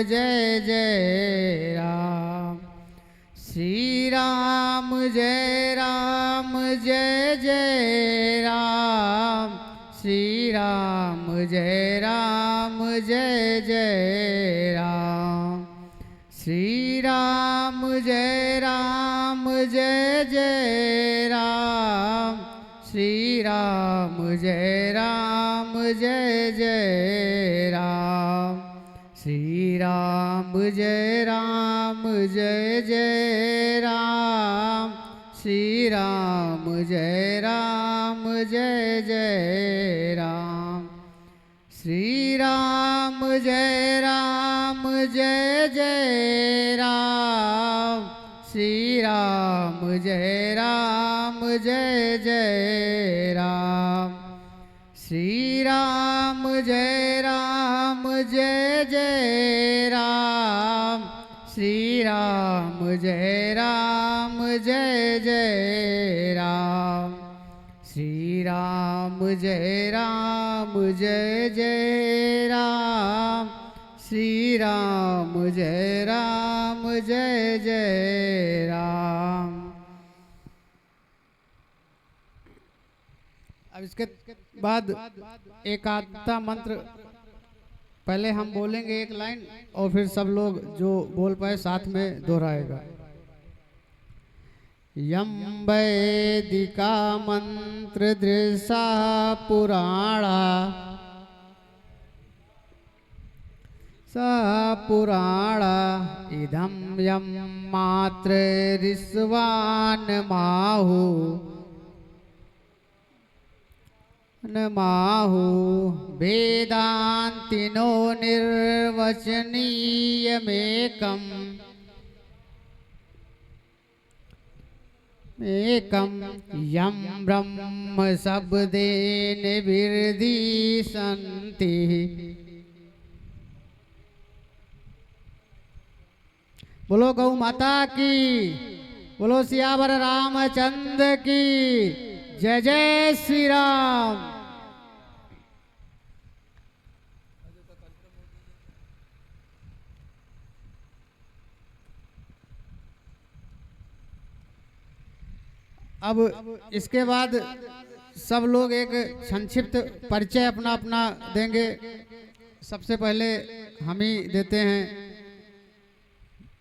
जय जय राम। श्री राम जय राम जय जय राम। श्री राम जय राम जय जय राम। श्री राम जय राम जय जय राम। श्री राम जय राम जय जय राम। श्री राम जय राम जय जय राम। श्री राम जय राम जय जय राम। श्री राम जय राम जय जय राम। श्री राम जय राम जय जय राम। श्री राम जय राम जय जय राम। श्री राम जय राम जय जय राम। श्री राम जय राम जय जय राम। श्री राम जय राम जय जय राम। अब इसके बाद एकात्मता मंत्र पहले हम बोलेंगे एक लाइन और फिर सब लोग जो बोल पाए साथ में दोहराएगा। यम वैदिका मंत्र दृशा पुराणा सा पुराणा इदं यम मात्र ऋष्वान माहु न माहु वेदांतिनो निर्वचनीयमेकम् एकम यम ब्रह्म शब्देन विरदीसन्ति। बोलो गौ माता की, बोलो सियावर रामचंद्र की जय जय श्री राम। अब इसके बाद सब लोग एक संक्षिप्त परिचय अपना अपना देंगे। सबसे पहले हम ही देते हैं।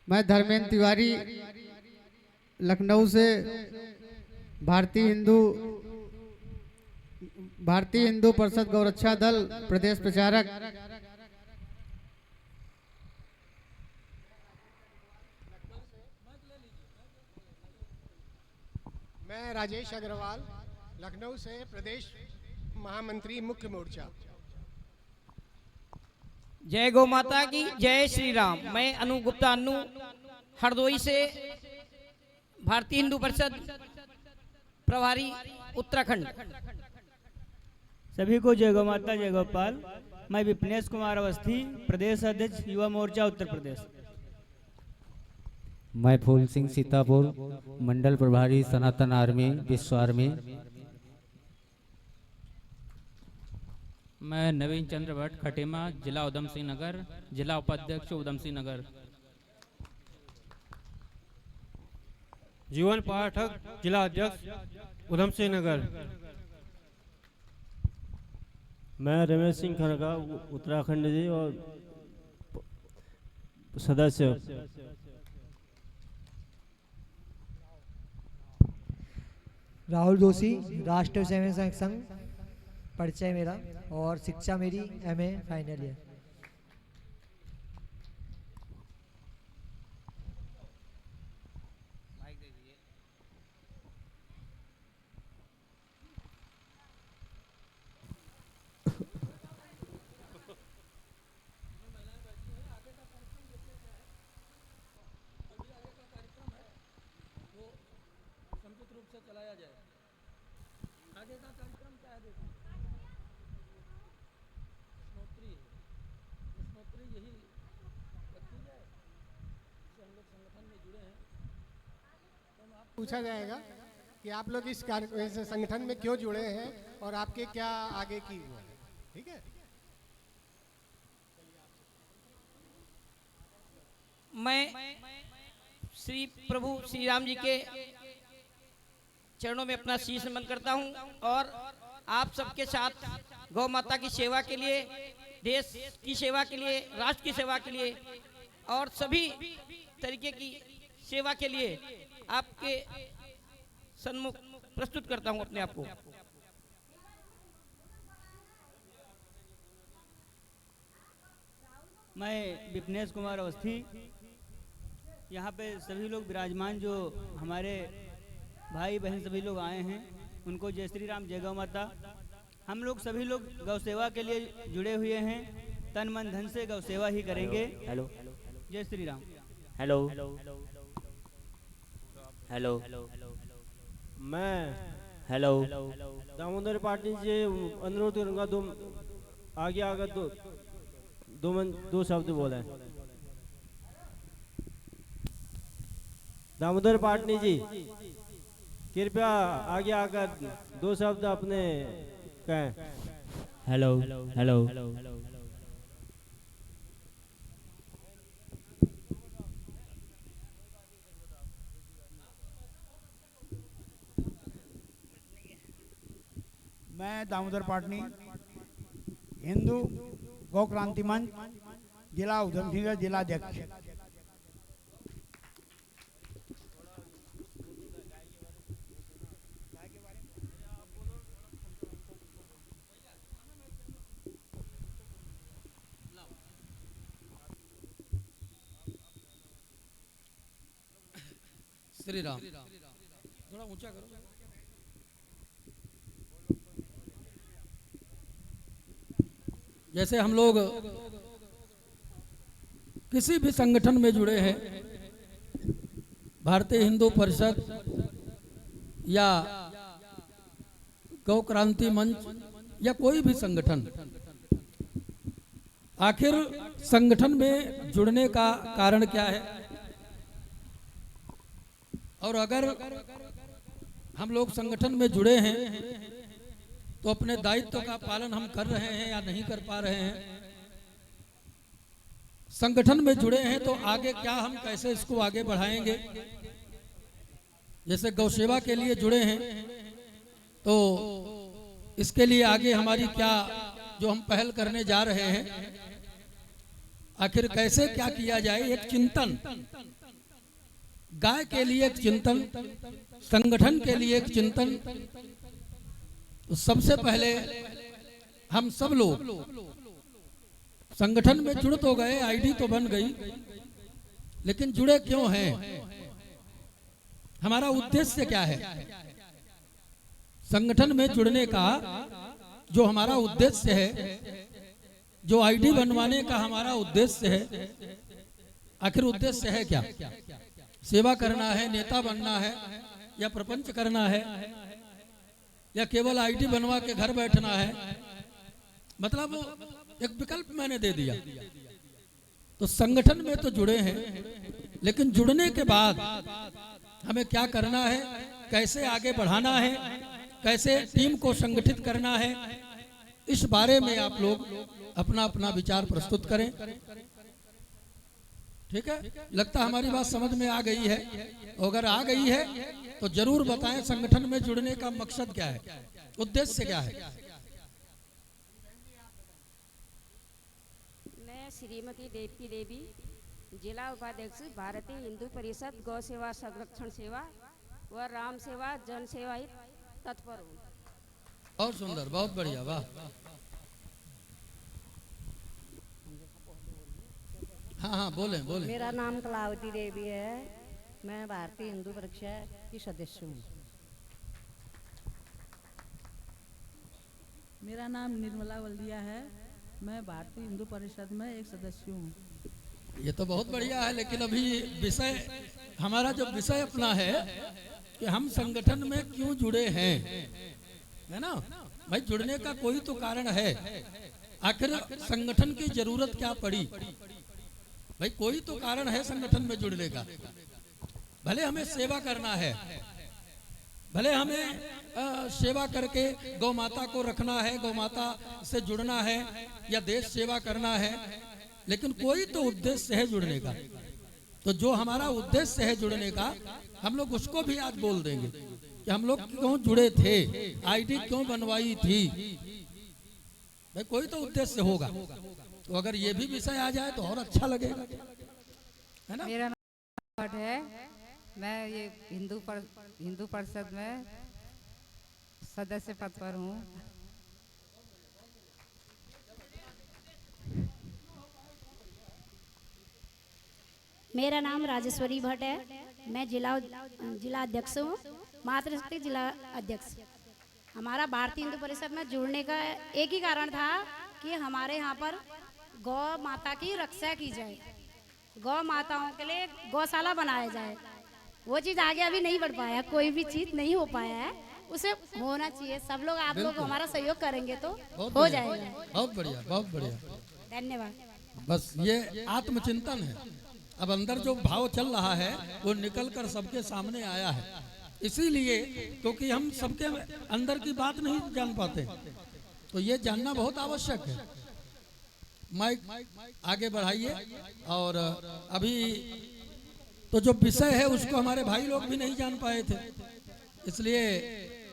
मैं धर्मेंद्र तिवारी, लखनऊ से भारतीय हिंदू परिषद गौरक्षा दल प्रदेश प्रचारक। मैं राजेश अग्रवाल, लखनऊ से प्रदेश महामंत्री मुख्य मोर्चा। जय गौ माता की, जय श्री राम। मैं अनु गुप्ता हरदोई से भारतीय हिंदू परिषद प्रभारी उत्तराखंड। सभी को जय गौ माता, जय गोपाल। मैं विपनेश कुमार अवस्थी, प्रदेश अध्यक्ष युवा मोर्चा उत्तर प्रदेश। मैं फूल सिंह सीतापुर, मंडल प्रभारी सनातन आर्मी विश्व आर्मी। मैं नवीन चंद्र भट्ट खटेमा, जिला उधम सिंह नगर, जिला उपाध्यक्ष उधम सिंह नगर। जीवन पाठक, जिला अध्यक्ष उधम सिंह नगर। मैं रमेश सिंह खड़गा, उत्तराखंड जी और सदस्य। राहुल जोशी, राष्ट्रीय स्वयंसेवक संघ परिचय मेरा, और शिक्षा मेरी MA फाइनल ईयर। पूछा जाएगा कि आप लोग इस संगठन में क्यों जुड़े हैं और आपके क्या आगे की हुआ है। ठीक है, मैं श्री प्रभु श्री राम जी के चरणों में अपना शीश नमन करता हूं और आप सबके साथ गौ माता की सेवा के लिए, देश की सेवा के लिए, राष्ट्र की सेवा के लिए और सभी तरीके की सेवा के लिए आपके सन्मुख प्रस्तुत करता हूं अपने आप को। मैं विपनेश कुमार अवस्थी, यहाँ पे सभी लोग विराजमान जो हमारे भाई बहन सभी लोग आए हैं उनको जय श्री राम, जय गौ माता। हम लोग सभी लोग गौ सेवा के लिए जुड़े हुए हैं, तन मन धन से गौ सेवा ही करेंगे। हेलो जय श्री राम। हेलो हेलो मैं हेलो दामोदर पाटिल जी अनुरोध करूंगा, आगे आकर दो शब्द बोले। दामोदर पाटनी जी कृपया आगे आकर दो शब्द अपने कहें। हेलो हेलो मैं दामोदर पाटनी, हिंदू गौ क्रांति मंच, जिला उधमसिंह, जिला अध्यक्ष। श्री राम, थोड़ा ऊंचा करो। जैसे हम लोग किसी भी संगठन में जुड़े हैं, भारतीय हिंदू परिषद या गौ क्रांति मंच या कोई भी संगठन, आखिर संगठन में जुड़ने का कारण क्या है? और अगर हम लोग संगठन में जुड़े हैं तो अपने दायित्व का पालन हम कर रहे हैं या नहीं कर पा रहे हैं? संगठन में जुड़े हैं तो आगे क्या, हम कैसे इसको आगे बढ़ाएंगे? जैसे गौ सेवा के लिए जुड़े हैं तो इसके लिए आगे हमारी क्या जो हम पहल करने जा रहे हैं, आखिर कैसे क्या किया जाए? एक चिंतन, गाय के लिए एक चिंतन, संगठन के लिए एक चिंतन। तो सबसे पहले हम सब लोग संगठन में जुड़ तो गए, आईडी तो बन गई, लेकिन जुड़े क्यों हैं? हमारा उद्देश्य क्या है? संगठन में जुड़ने का जो हमारा उद्देश्य है, जो आईडी बनवाने का हमारा उद्देश्य है, आखिर उद्देश्य है क्या? सेवा करना है, नेता बनना है, या प्रपंच करना है, या केवल आईडी बनवा के घर बैठना है? मतलब एक विकल्प मैंने दे दिया। तो संगठन में तो जुड़े हैं, लेकिन जुड़ने के बाद हमें क्या करना है, कैसे आगे बढ़ाना है, कैसे टीम को संगठित करना है, इस बारे में आप लोग अपना अपना विचार प्रस्तुत करें। ठीक है, लगता हमारी बात समझ में आ गई है। अगर आ गई है तो जरूर बताएं संगठन में जुड़ने का मकसद क्या है, उद्देश्य क्या है? मैं श्रीमती देवकी देवी, जिला उपाध्यक्ष, भारतीय हिंदू परिषद गौ सेवा संरक्षण सेवा व राम सेवा जन सेवा हित तत्पर हूँ। बहुत सुंदर, बहुत बढ़िया, वाह। हाँ हाँ, बोले बोले। मेरा नाम कलावती देवी है, मैं भारतीय हिंदू परिषद की सदस्य हूँ। मेरा नाम निर्मला वल्दिया है, मैं भारतीय हिंदू परिषद में एक सदस्य हूँ। ये तो बहुत बढ़िया है, लेकिन अभी विषय, हमारा जो विषय अपना है कि हम संगठन में क्यों जुड़े हैं, है ना भाई? जुड़ने का कोई तो कारण है। आखिर संगठन की जरूरत क्या पड़ी भाई? कोई तो कारण है संगठन में जुड़ने का। भले हमें सेवा करना है, भले हमें सेवा करके गौ माता को रखना है, गौ माता से जुड़ना है, या देश सेवा करना है, लेकिन कोई तो उद्देश्य है जुड़ने का। तो जो हमारा उद्देश्य है जुड़ने का, हम लोग उसको भी आज बोल देंगे कि हम लोग क्यों जुड़े थे, आईडी क्यों बनवाई थी। भाई कोई तो उद्देश्य होगा, तो अगर ये भी विषय आ जाए तो और अच्छा लगेगा, है ना। मेरा नाम है, मैं ये हिंदू परिषद में सदस्य पद पर हूँ। मेरा नाम राजेश्वरी भट्ट है, मैं जिला अध्यक्ष हूँ, मातृशक्ति जिला अध्यक्ष। हमारा भारतीय हिंदू परिषद में जुड़ने का एक ही कारण था कि हमारे यहाँ पर गौ माता की रक्षा की जाए, गौ माताओं के लिए गौशाला बनाया जाए। वो चीज़ आगे अभी नहीं बढ़ पाया, कोई भी चीज़ नहीं हो पाया है, उसे होना चाहिए। सब लोग, आप लोग हमारा सहयोग करेंगे तो हो जाएगा। बहुत बढ़िया, बहुत बढ़िया, धन्यवाद। बस ये आत्मचिंतन है। अब अंदर जो भाव चल रहा है वो निकल कर सबके सामने आया है, इसीलिए क्योंकि हम सबके अंदर की बात नहीं जान पाते, तो ये जानना बहुत आवश्यक है। माइक आगे बढ़ाइए। और अभी तो जो विषय है उसको हमारे भाई लोग भी नहीं जान पाए थे, इसलिए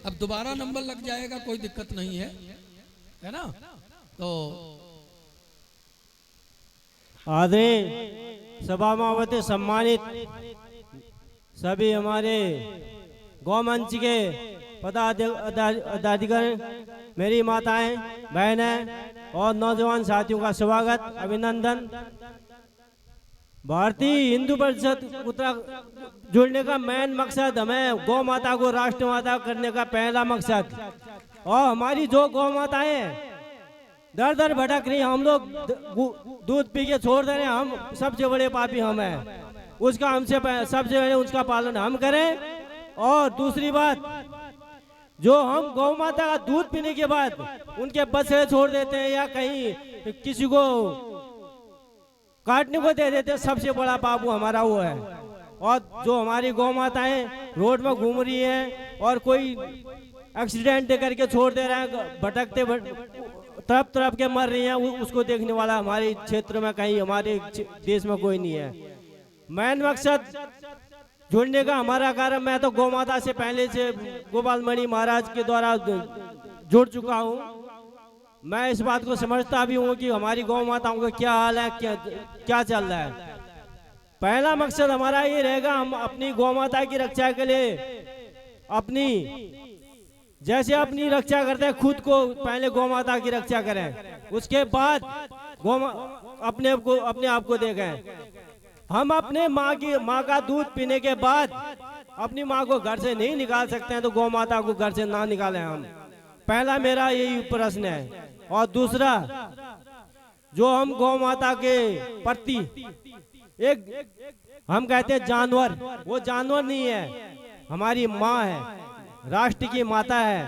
अब दोबारा नंबर लग जाएगा, कोई दिक्कत नहीं है ना। तो आदरणीय सभा में सम्मानित सभी हमारे गौ मंच के पदाधिकारी, मेरी माताएं, बहनें और नौजवान साथियों का स्वागत, अभिनंदन। भारतीय हिंदू परिषद उत्तराखंड जुड़ने का मेन मकसद हमें गौ माता को राष्ट्र माता करने का पहला मकसद, और हमारी जो गौ माताएं दर दर भटक रही, हम लोग दूध पी के छोड़ दे रहे हैं, हम सबसे बड़े पापी हम हैं, उसका हमसे सबसे पहले उसका पालन हम करें। और दूसरी बात, जो हम गौ माता का दूध पीने के बाद उनके बछड़े छोड़ देते हैं या कहीं किसी को काटने को दे देते हैं, सबसे बड़ा पाप हमारा वो है। और जो हमारी गौ माताएं रोड में घूम रही हैं और कोई एक्सीडेंट करके छोड़ दे रहे हैं, भटकते तरफ तरफ के मर रही हैं, उसको देखने वाला हमारे क्षेत्र में कहीं, हमारे देश में कोई नहीं है। मेन मकसद जुड़ने का हमारा कारण, मैं तो गौ माता से पहले से गोपाल मणि महाराज के द्वारा जुड़ चुका हूँ। मैं इस बात को समझता भी हूँ कि हमारी गौ माताओं का क्या हाल है, क्या चल रहा है। पहला मकसद हमारा ये रहेगा, हम अपनी गौ माता की रक्षा के लिए अपनी जैसे अपनी रक्षा करते हैं, खुद को पहले गौ माता की रक्षा करें, उसके बाद अपने आप को देखें। हम अपने माँ का दूध पीने के बाद अपनी माँ को घर से नहीं निकाल सकते हैं, तो गौ माता को घर से ना निकालें हम। पहला मेरा यही प्रश्न है। और दूसरा, जो हम गौ माता के प्रति एक हम कहते हैं जानवर, वो जानवर नहीं है, हमारी माँ है, राष्ट्र की माता है।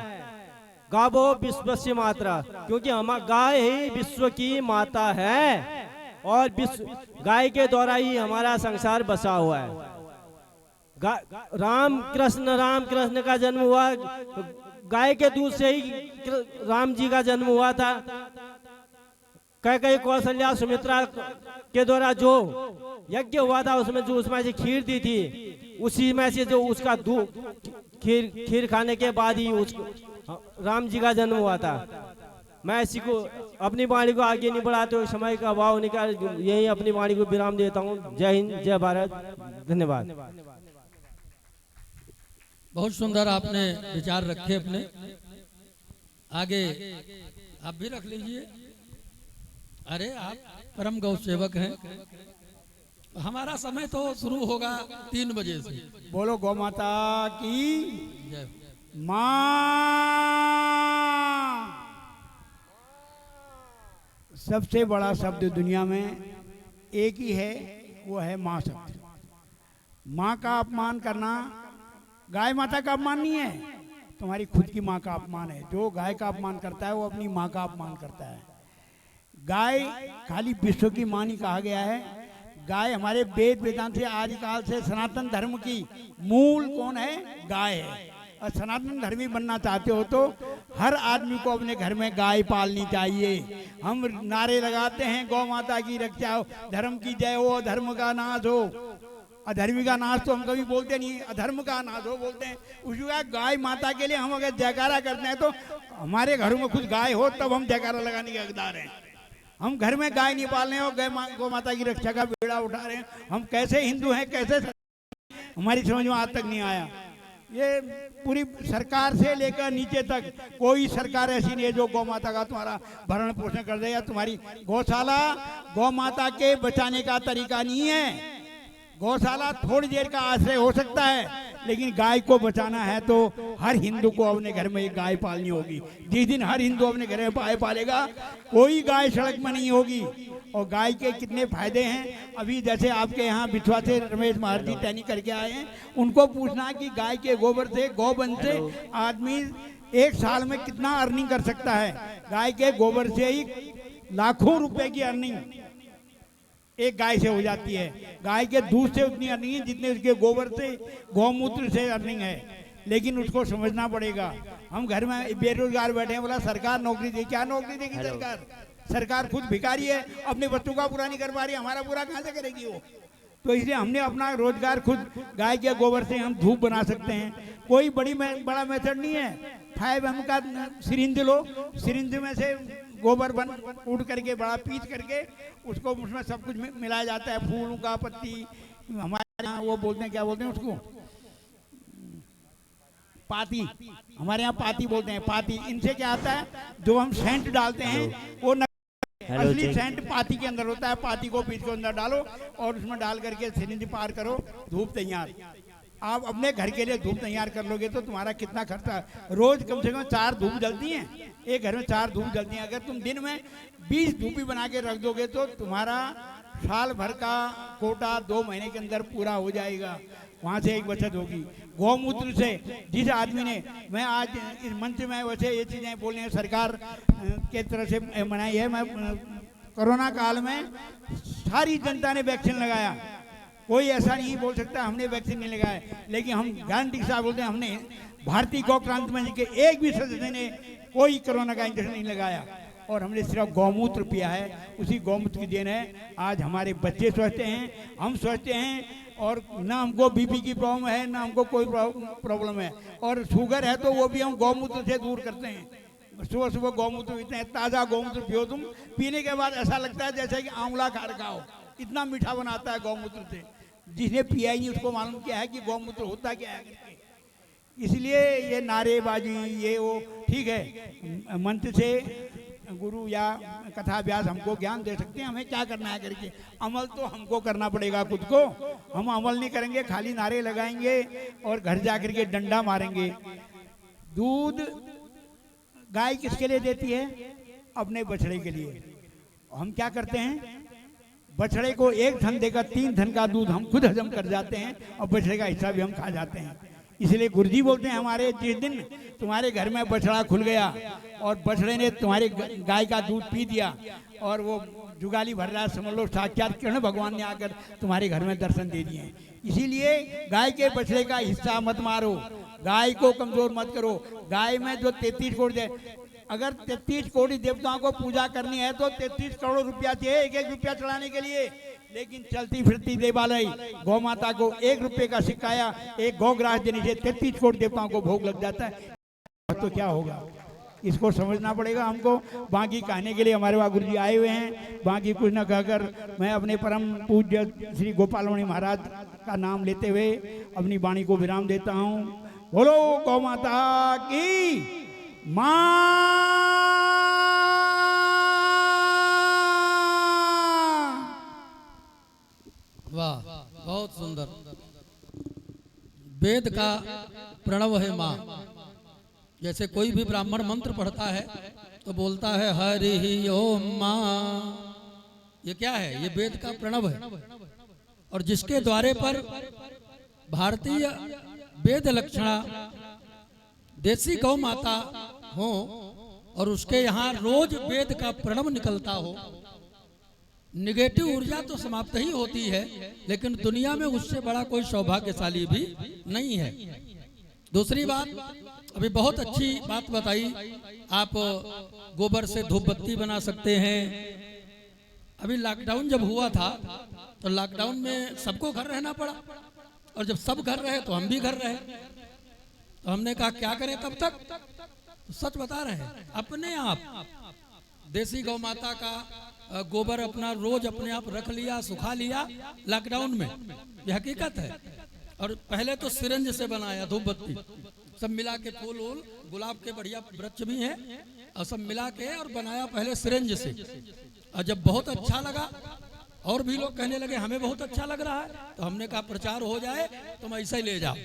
गावो विश्वस्य मातरा, क्योंकि हमारा गाय ही विश्व की माता है, और गाय के द्वारा ही हमारा संसार बसा हुआ है। राम कृष्ण का जन्म हुआ, गाय के दूध से ही राम जी का जन्म हुआ था। कैकेयी कौशल्या सुमित्रा के द्वारा जो यज्ञ हुआ था, उसमें से खीर दी थी, उसी में से जो उसका दूध खीर खाने के बाद ही राम जी का जन्म हुआ था। मैं इसी को अपनी वाणी को आगे नहीं बढ़ाते हुए समय का अभाव निकाल यही अपनी वाणी को विराम देता हूँ। जय हिंद, जय भारत, धन्यवाद। बहुत सुंदर आपने विचार रखे अपने। आगे आप भी रख लीजिए। अरे आप परम गौ सेवक हैं। हमारा समय तो शुरू होगा 3 बजे से। बोलो गौ माता की जय। माँ सबसे बड़ा शब्द दुनिया में एक ही है, वो है माँ शब्द। माँ का अपमान करना गाय माता का अपमान नहीं है, तुम्हारी खुद की माँ का अपमान है। जो गाय का अपमान करता है वो अपनी माँ का अपमान करता है। गाय खाली विश्व की माँ नहीं कहा गया है। गाय हमारे वेद वेदांत से आदिकाल से सनातन धर्म की मूल कौन है? गाय है। और सनातन धर्मी बनना चाहते हो तो हर आदमी को अपने घर में गाय पालनी चाहिए। हम नारे लगाते हैं गौ माता की रक्षा हो, धर्म की जय हो, अधर्म का नाश हो। अधर्मी का नाश तो हम कभी बोलते नहीं, अधर्म का नाश हो बोलते हैं। उसके बाद गाय माता के लिए हम अगर जयकारा करते हैं तो हमारे घरों में खुद गाय हो तब हम जयकारा लगाने के हकदार हैं। हम घर में गाय नहीं पाल रहे हैं और गौ माता की रक्षा का बेड़ा उठा रहे हैं। हम कैसे हिंदू हैं, कैसे हमारी समझ में आज तक नहीं आया। ये पूरी सरकार से लेकर नीचे तक कोई सरकार ऐसी नहीं है जो गौ माता का तुम्हारा भरण पोषण कर दे या तुम्हारी गौशाला गौ माता के बचाने का तरीका नहीं है। गौशाला थोड़ी देर का आश्रय हो सकता है, लेकिन गाय को बचाना है तो हर हिंदू को अपने घर में एक गाय पालनी होगी। जिस दिन हर हिंदू अपने घर में गाय पालेगा कोई गाय सड़क में नहीं होगी। और गाय के कितने फायदे हैं, अभी जैसे आपके यहाँ बिछुआ से रमेश महाराज टहनी करके आए हैं, उनको पूछना कि गाय के गोबर से गोवन से आदमी एक साल में कितना अर्निंग कर सकता है। गाय के गोबर से ही लाखों रुपए की अर्निंग एक गाय से हो जाती है। गाय के दूध से उतनी अर्निंग है जितने उसके गोबर से गौमूत्र से अर्निंग है। लेकिन उसको समझना पड़ेगा। हम घर में बेरोजगार बैठे हैं, बोला सरकार नौकरी दे, क्या नौकरी देगी सरकार? सरकार खुद भिखारी है, अपने बच्चों का पूरा नहीं कर पा रही, हमारा पूरा कहाँ से करेगी वो? तो इसलिए हमने अपना रोजगार खुद गाय के गोबर से हम धूप बना सकते हैं। कोई बड़ा मेथड नहीं है। 5M का सिरिंज लो, सिरिंज में से गोबर बन उड़ करके बड़ा पीस करके उसको उसमें सब कुछ मिलाया जाता है, फूलों का पत्ती, हमारे यहाँ वो बोलते हैं, क्या बोलते हैं उसको, पाती, हमारे यहाँ पाती बोलते हैं, पाती। इनसे क्या आता है, जो हम सेंट डालते हैं वो असली सेंट पाती के अंदर होता है। पाती को पीस के अंदर डालो और उसमें डाल करके सिरिंज पार करो, धूप तैयार। आप अपने घर के लिए धूप तैयार कर लोगे तो तुम्हारा कितना खर्चा, रोज कम से कम 4 धूप जलती हैं, एक घर में 4 धूप जलती हैं। अगर तुम दिन में 20 धूपी बना के रख दोगे तो तुम्हारा साल भर का कोटा 2 महीने के अंदर पूरा हो जाएगा। वहाँ से एक बचत होगी। गौमूत्र से जिस आदमी ने, मैं आज इस मंच में वैसे ये चीज़ें बोलने हैं सरकार के तरफ से मनाई है। मैं कोरोना काल में सारी जनता ने वैक्सीन लगाया, कोई ऐसा नहीं बोल सकता हमने वैक्सीन नहीं लगाया, लेकिन हम गारंटी के साथ बोलते हैं हमने भारतीय गौ क्रांति मंच के एक भी सदस्य ने कोई कोरोना का इंजेक्शन नहीं लगाया और हमने सिर्फ गौमूत्र पिया है। उसी गौमूत्र की देन है आज हमारे बच्चे स्वस्थ हैं, हम स्वस्थ हैं और ना हमको बीपी की प्रॉब्लम है, ना हमको कोई प्रॉब्लम है। और शुगर है तो वो भी हम गौमूत्र से दूर करते हैं। सुबह सुबह गौमूत्र पीते हैं, ताज़ा गौमूत्र पियो तुम, पीने के बाद ऐसा लगता है जैसे कि आंवला खा रखा हो, इतना मीठा बनाता है गौमूत्र से। जिसने पिया ही नहीं उसको मालूम क्या है कि गौमूत्र होता क्या है। इसलिए ये नारेबाजी ये वो ठीक है, मंच से गुरु या कथा व्यास हमको ज्ञान दे सकते हैं, हमें क्या करना है करके। अमल तो हमको करना पड़ेगा खुद को। हम अमल नहीं करेंगे, खाली नारे लगाएंगे और घर जाकर के डंडा मारेंगे। दूध गाय किसके लिए देती है? अपने बछड़े के लिए। हम क्या करते हैं, बछड़े को 1 धन देकर 3 धन का दूध हम खुद हजम कर जाते हैं और बछड़े का हिस्सा भी हम खा जाते हैं। इसलिए गुरुजी बोलते हैं हमारे, जिस दिन तुम्हारे घर में बछड़ा खुल गया और बछड़े ने तुम्हारे गाय का दूध पी दिया और वो जुगाली भर रहा है, समझ लो साक्षात कृष्ण भगवान ने आकर तुम्हारे घर में दर्शन दे दिए। इसीलिए गाय के बछड़े का हिस्सा मत मारो, गाय को कमजोर मत करो। गाय में जो 33 कोटि, अगर 33 कोटि देवताओं को पूजा करनी है तो 33 करोड़ रुपया चाहिए 1-1 रुपया चढ़ाने के लिए। लेकिन चलती फिरती देवालय गौ माता को 1 रुपये का सिक्काया, एक गौग्रास देने से 33 कोटि देवताओं को भोग लग जाता है, तो क्या होगा? इसको समझना पड़ेगा हमको। बाकी कहने के लिए हमारे वहाँ गुरु जी आए हुए हैं, बाकी कुछ न कहकर मैं अपने परम पूज्य श्री गोपाल मणि महाराज का नाम लेते हुए अपनी वाणी को विराम देता हूँ। बोलो गौ माता की माँ। वाह, बहुत सुंदर। वेद का प्रणव है माँ। जैसे कोई भी ब्राह्मण मंत्र पढ़ता है तो बोलता है हरि ओम माँ। ये क्या है? ये वेद का प्रणव है। और जिसके द्वारे पर भारतीय वेद लक्षणा देसी गौ माता हो और उसके यहाँ रोज वेद का प्रणव निकलता हो, निगेटिव ऊर्जा तो समाप्त ही होती है, लेकिन दुनिया में उससे बड़ा कोई सौभाग्यशाली भी नहीं है। दूसरी बात, अभी बहुत अच्छी बात बताई, आप गोबर से धूप बत्ती बना सकते हैं। अभी लॉकडाउन जब हुआ था तो लॉकडाउन में सबको घर रहना पड़ा, और जब सब घर रहे तो हम भी घर रहे, तो हमने कहा क्या करें तब तक। तो सच बता रहे हैं, अपने आप देसी गौ माता का गोबर अपना रोज अपने आप रख लिया, सुखा लिया लॉकडाउन में, ये हकीकत है। और पहले तो सिरंज से बनाया धूप बत्ती, सब मिला के, फूल वूल गुलाब के बढ़िया वृक्ष भी हैं, और सब मिला के और बनाया पहले सिरंज से। और जब बहुत अच्छा लगा और भी लोग कहने लगे हमें बहुत अच्छा लग रहा है, तो हमने कहा प्रचार हो जाए तुम ऐसा ही ले जाओ।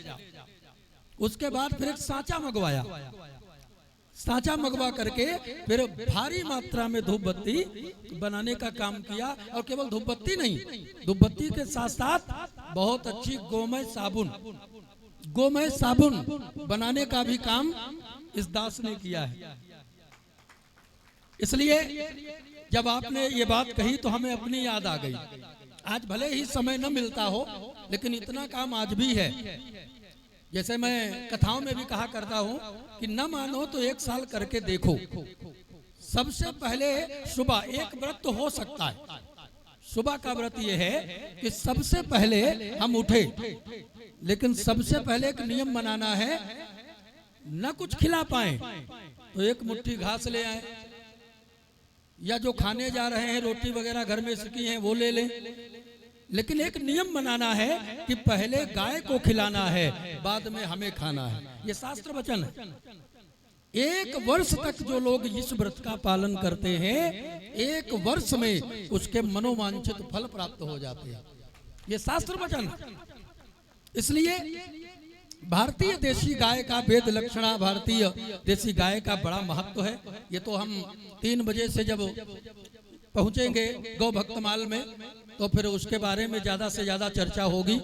उसके बाद फिर एक सांचा मंगवाया, सांचा मंगवा करके फिर भारी मात्रा में धूप बत्ती बनाने का काम किया। और केवल धूप बत्ती नहीं, धूप बत्ती के साथ साथ बहुत अच्छी गोमय साबुन बनाने का भी काम इस दास ने किया है। इसलिए जब आपने ये बात कही तो हमें अपनी याद आ गई। आज भले ही समय न मिलता हो, लेकिन इतना काम आज भी है। जैसे मैं कथाओं में भी कहा करता हूँ कि न मानो तो 1 साल करके देखो। सबसे पहले सुबह एक व्रत तो हो सकता है, सुबह का व्रत ये है कि सबसे पहले हम उठे, लेकिन सबसे पहले एक नियम बनाना है, न कुछ खिला पाए तो 1 मुट्ठी घास ले आए, या जो खाने जा रहे हैं रोटी वगैरह घर में सिकी हैं वो ले लें। लेकिन एक नियम बनाना है कि पहले गाय को खिलाना है, बाद में हमें खाना है। ये शास्त्र वचन है। 1 वर्ष तक जो लोग इस व्रत का पालन करते हैं, 1 वर्ष में उसके मनोवांछित फल प्राप्त हो जाते हैं। ये शास्त्र वचन है। इसलिए भारतीय देशी गाय का वेद लक्षणा, भारतीय देशी गाय का बड़ा महत्व है। ये तो हम 3 बजे से जब पहुंचेंगे गौ भक्तमाल में तो फिर उसके बारे में ज्यादा से ज्यादा चर्चा होगी,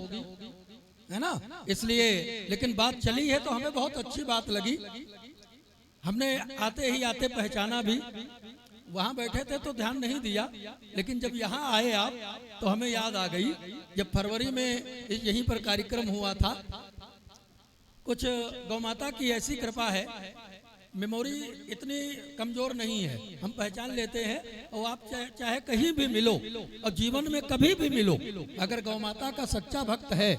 है ना। इसलिए लेकिन बात चली है तो हमें बहुत अच्छी बात लगी। हमने आते ही आते पहचाना भी, वहां बैठे थे तो ध्यान नहीं दिया, लेकिन जब यहाँ आए आप तो हमें याद आ गई। जब फरवरी में यहीं पर कार्यक्रम हुआ था, कुछ गौ माता की ऐसी कृपा है, मेमोरी इतनी कमजोर नहीं है, हम पहचान लेते हैं। और आप चाहे कहीं भी मिलो और जीवन में कभी भी मिलो, अगर गौ माता का सच्चा भक्त है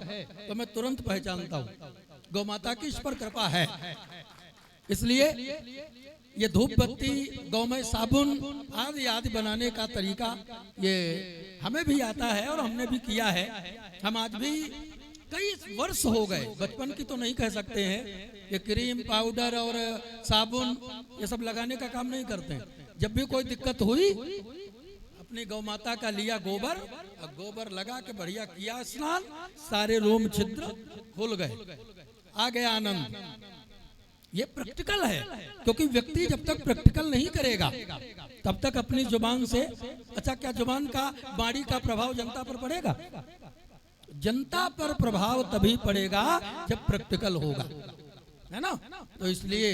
तो मैं तुरंत पहचानता हूँ, गौ माता की इस पर कृपा है। इसलिए ये धूप बत्ती, गौमय साबुन आदि बनाने का तरीका ये हमें भी आता है और हमने भी किया है। हम आज भी कई वर्ष हो गए, बचपन की तो नहीं कह सकते हैं, ये क्रीम पाउडर और साबुन ये सब लगाने का काम नहीं करते हैं। जब भी कोई दिक्कत हुई, अपनी गौ माता का लिया गोबर, और गोबर लगा के बढ़िया किया स्नान, सारे रोम छिद्र खुल गए, आ गया आनंद। ये प्रैक्टिकल है, क्योंकि व्यक्ति जब तक प्रैक्टिकल नहीं करेगा तब तक अपनी जुबान से, अच्छा क्या जुबान का, वाणी का प्रभाव जनता पर पड़ेगा? जनता पर प्रभाव तभी पड़ेगा जब प्रैक्टिकल होगा, है ना। तो इसलिए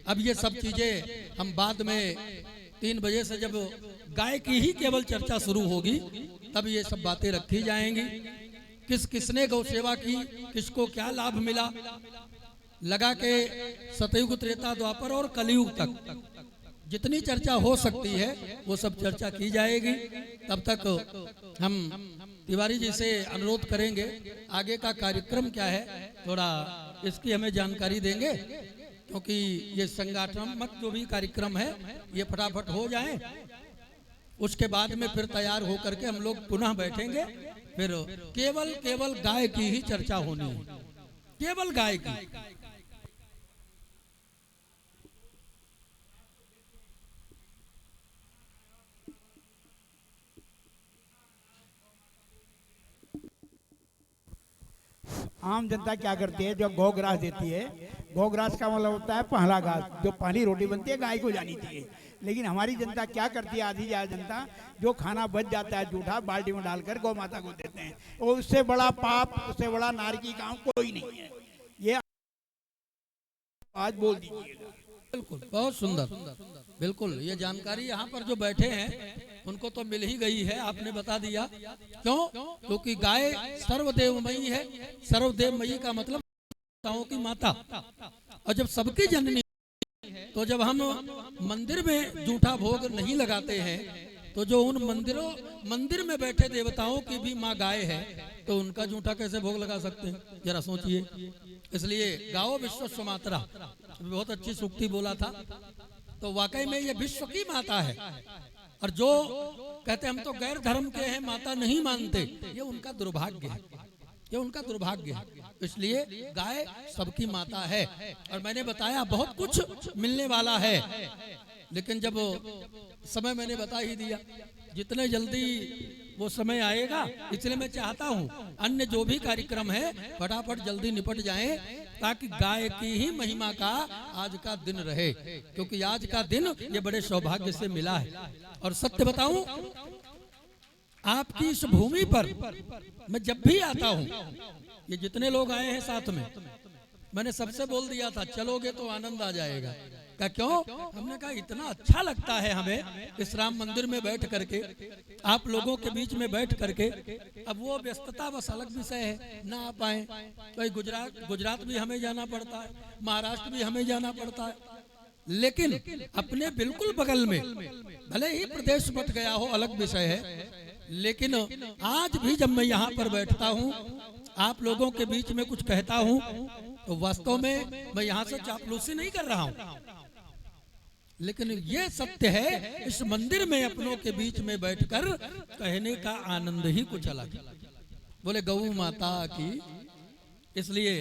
अब ये सब चीजें हम बाद में 3 बजे से जब गाय की ही केवल चर्चा शुरू होगी तब ये सब बातें रखी जाएंगी। किसने गौ सेवा की, किसको क्या लाभ मिला, लगा के सतयुग, त्रेता, द्वापर और कलयुग तक जितनी चर्चा हो सकती है वो सब चर्चा की जाएगी। तब तक हम तिवारी जी से अनुरोध करेंगे, आगे का कार्यक्रम क्या है थोड़ा इसकी हमें जानकारी देंगे, क्योंकि ये संगठनात्मक जो भी कार्यक्रम है ये फटाफट हो जाए, उसके बाद में फिर तैयार होकर के हम लोग पुनः बैठेंगे। फिर केवल गाय की ही चर्चा होनी है, केवल गाय की। आम जनता क्या करती है, जो गौग्रास देती है, गौग्रास का मतलब होता है पहला घास, जो पहली रोटी बनती है गाय को जानी चाहिए। लेकिन हमारी जनता क्या करती है, आधी ज्यादा जनता, जो खाना बच जाता है जूठा बाल्टी में डालकर गौ माता को देते हैं, और उससे बड़ा पाप, उससे बड़ा नारकी काम कोई नहीं है। ये आज बोल दीजिएगा। बिल्कुल, बहुत सुंदर, बिल्कुल। ये जानकारी यहाँ पर जो बैठे हैं उनको तो मिल ही गई है, आपने बता दिया। क्यों? क्योंकि गाय सर्वदेवमयी है। सर्वदेवमयी का मतलब देवताओं की माता, और जब सबकी जननी, तो जब हम मंदिर में जूठा भोग नहीं लगाते हैं, तो जो उन मंदिर में बैठे देवताओं की भी माँ गाय है, तो उनका जूठा कैसे भोग लगा सकते हैं? जरा सोचिए। इसलिए गाओ विश्व मातरा, बहुत अच्छी सूक्ति बोला था। तो वाकई में ये विश्व की माता है। और जो कहते हम तो गैर धर्म के हैं, माता नहीं मानते, ये उनका दुर्भाग्य है, ये उनका दुर्भाग्य है। इसलिए गाय सबकी माता है। और मैंने बताया बहुत कुछ मिलने वाला है, लेकिन जब समय मैंने बता ही दिया, जितने जल्दी वो समय आएगा, इसलिए मैं चाहता हूँ अन्य जो भी कार्यक्रम है फटाफट जल्दी निपट जाएं, ताकि गाय की ही महिमा का आज का दिन रहे, क्योंकि आज का दिन ये बड़े सौभाग्य से मिला है। और सत्य बताऊं, आपकी इस भूमि पर मैं जब भी आता हूँ, ये जितने लोग आए हैं साथ में, मैंने सबसे बोल दिया था चलोगे तो आनंद आ जाएगा। क्या क्यों? हमने कहा इतना अच्छा लगता है हमें इस राम मंदिर में बैठ करके, आप लोगों के बीच में बैठ करके। अब वो व्यस्तता बस अलग विषय है, ना आ पाए। तो गुजरात भी हमें जाना पड़ता है, महाराष्ट्र भी हमें जाना पड़ता है, लेकिन अपने बिल्कुल बगल में, भले ही प्रदेश बट गया हो अलग विषय है, लेकिन आज भी जब मैं यहाँ पर बैठता हूँ, आप लोगों के बीच में कुछ कहता हूँ, तो वास्तव में मैं यहाँ से चापलूसी नहीं कर रहा हूँ, लेकिन ये सत्य है, इस मंदिर में अपनों के बीच में बैठकर कहने का आनंद ही कुछ अलग है। बोले गौ माता की। इसलिए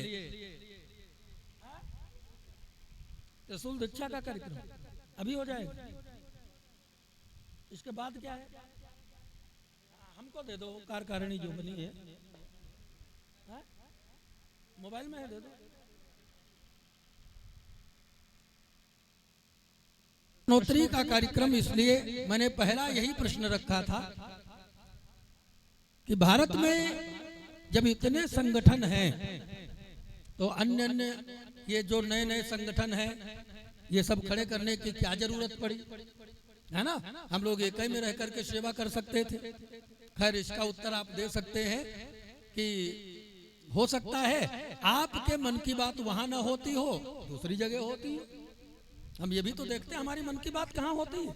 रसूल दीक्षा का कार्यक्रम अभी हो जाएगा, इसके बाद क्या है? हमको दे दो कार्यकारिणी जो बनी है, मोबाइल में है, दे दो। नौकरी का कार्यक्रम, इसलिए मैंने पहला यही प्रश्न रखा था कि भारत में जब इतने संगठन हैं, तो अन्य ये जो नए नए संगठन हैं, ये सब खड़े करने की क्या जरूरत पड़ी, है ना? हम लोग एक ही में रह करके सेवा कर सकते थे। खैर, इसका उत्तर आप दे सकते हैं कि हो सकता है आपके मन की बात वहां ना होती हो, दूसरी जगह होती है। हम ये भी तो देखते हैं हमारी मन की बात कहाँ होती है।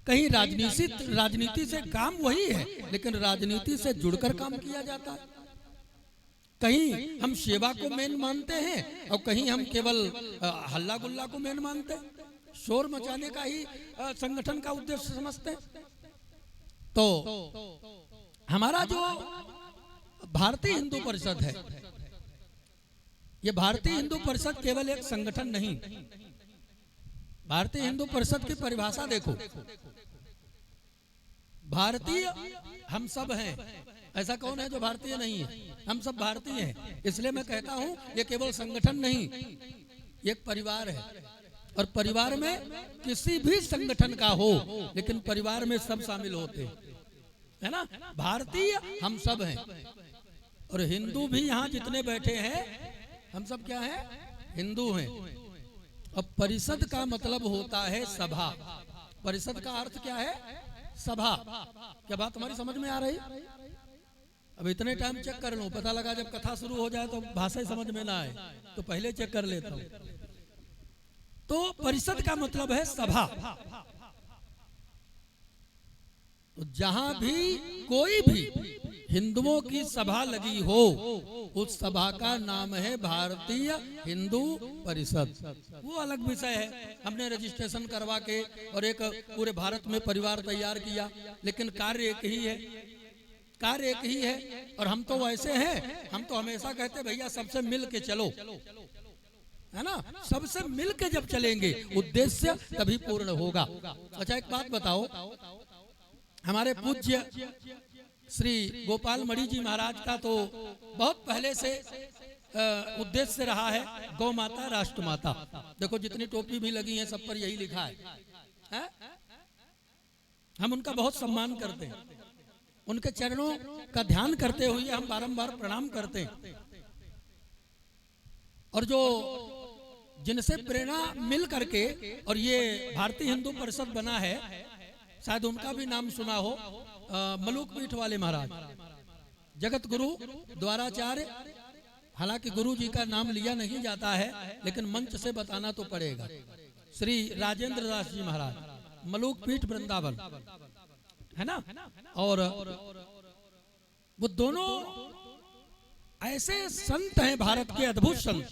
कहीं राजनीति से काम वही है, लेकिन राजनीति से जुड़कर काम किया जाता है। कहीं हम सेवा को मेन मानते हैं, और कहीं हम केवल हल्ला गुल्ला को मेन मानते हैं, शोर मचाने का ही संगठन का उद्देश्य समझते हैं। तो हमारा जो भारतीय हिंदू परिषद है, ये भारतीय हिंदू परिषद केवल एक संगठन नहीं। भारतीय हिंदू परिषद की परिभाषा देखो, भारतीय हम सब हैं। ऐसा कौन है जो भारतीय नहीं है? हम सब भारतीय हैं। इसलिए मैं कहता हूं ये केवल संगठन नहीं, एक परिवार है। और परिवार में किसी भी संगठन का हो, लेकिन परिवार में सब शामिल होते हैं, है ना? भारतीय हम सब हैं। और हिंदू भी यहाँ जितने बैठे हैं, हम सब क्या हैं? हिंदू हैं। अब परिषद का मतलब होता है सभा। परिषद का अर्थ क्या है? सभा। क्या बात हमारी समझ में आ रही? अब इतने टाइम चेक कर लूं, पता लगा जब कथा शुरू हो जाए तो भाषा ही समझ में ना आए, तो पहले चेक कर लेता हूं। तो परिषद का मतलब है सभा। तो जहां भी कोई भी हिंदुओं की सभा लगी हो, उस सभा का नाम है भारतीय हिंदू परिषद। वो अलग विषय है। हमने रजिस्ट्रेशन करवा के और एक पूरे भारत में परिवार तैयार किया, लेकिन कार्य एक ही है। कार्य एक ही है। और हम तो वैसे हैं, हम तो हमेशा कहते भैया सबसे मिल के चलो, है ना? सबसे मिल के जब चलेंगे उद्देश्य तभी पूर्ण होगा। अच्छा, एक बात बताओ, हमारे पूज्य श्री गोपाल मणि जी महाराज का तो बहुत पहले से उद्देश्य रहा है गौ माता राष्ट्र माता। देखो जितनी टोपी भी लगी है सब पर यही लिखा है? हम उनका बहुत सम्मान करते हैं, उनके चरणों का ध्यान करते हुए हम बारंबार प्रणाम करते हैं। और जो जिनसे प्रेरणा मिल करके और ये भारतीय हिंदू परिषद बना है, शायद उनका भी नाम सुना हो, मलूक पीठ वाले महाराज, जगत गुरु द्वाराचार्य हालांकि गुरु जी का नाम लिया नहीं जाता है, लेकिन मंच से बताना तो पड़ेगा। श्री राजेंद्र दास जी महाराज, मलूक पीठ वृंदावन, है ना। और वो दोनों ऐसे संत हैं भारत के, अद्भुत संत।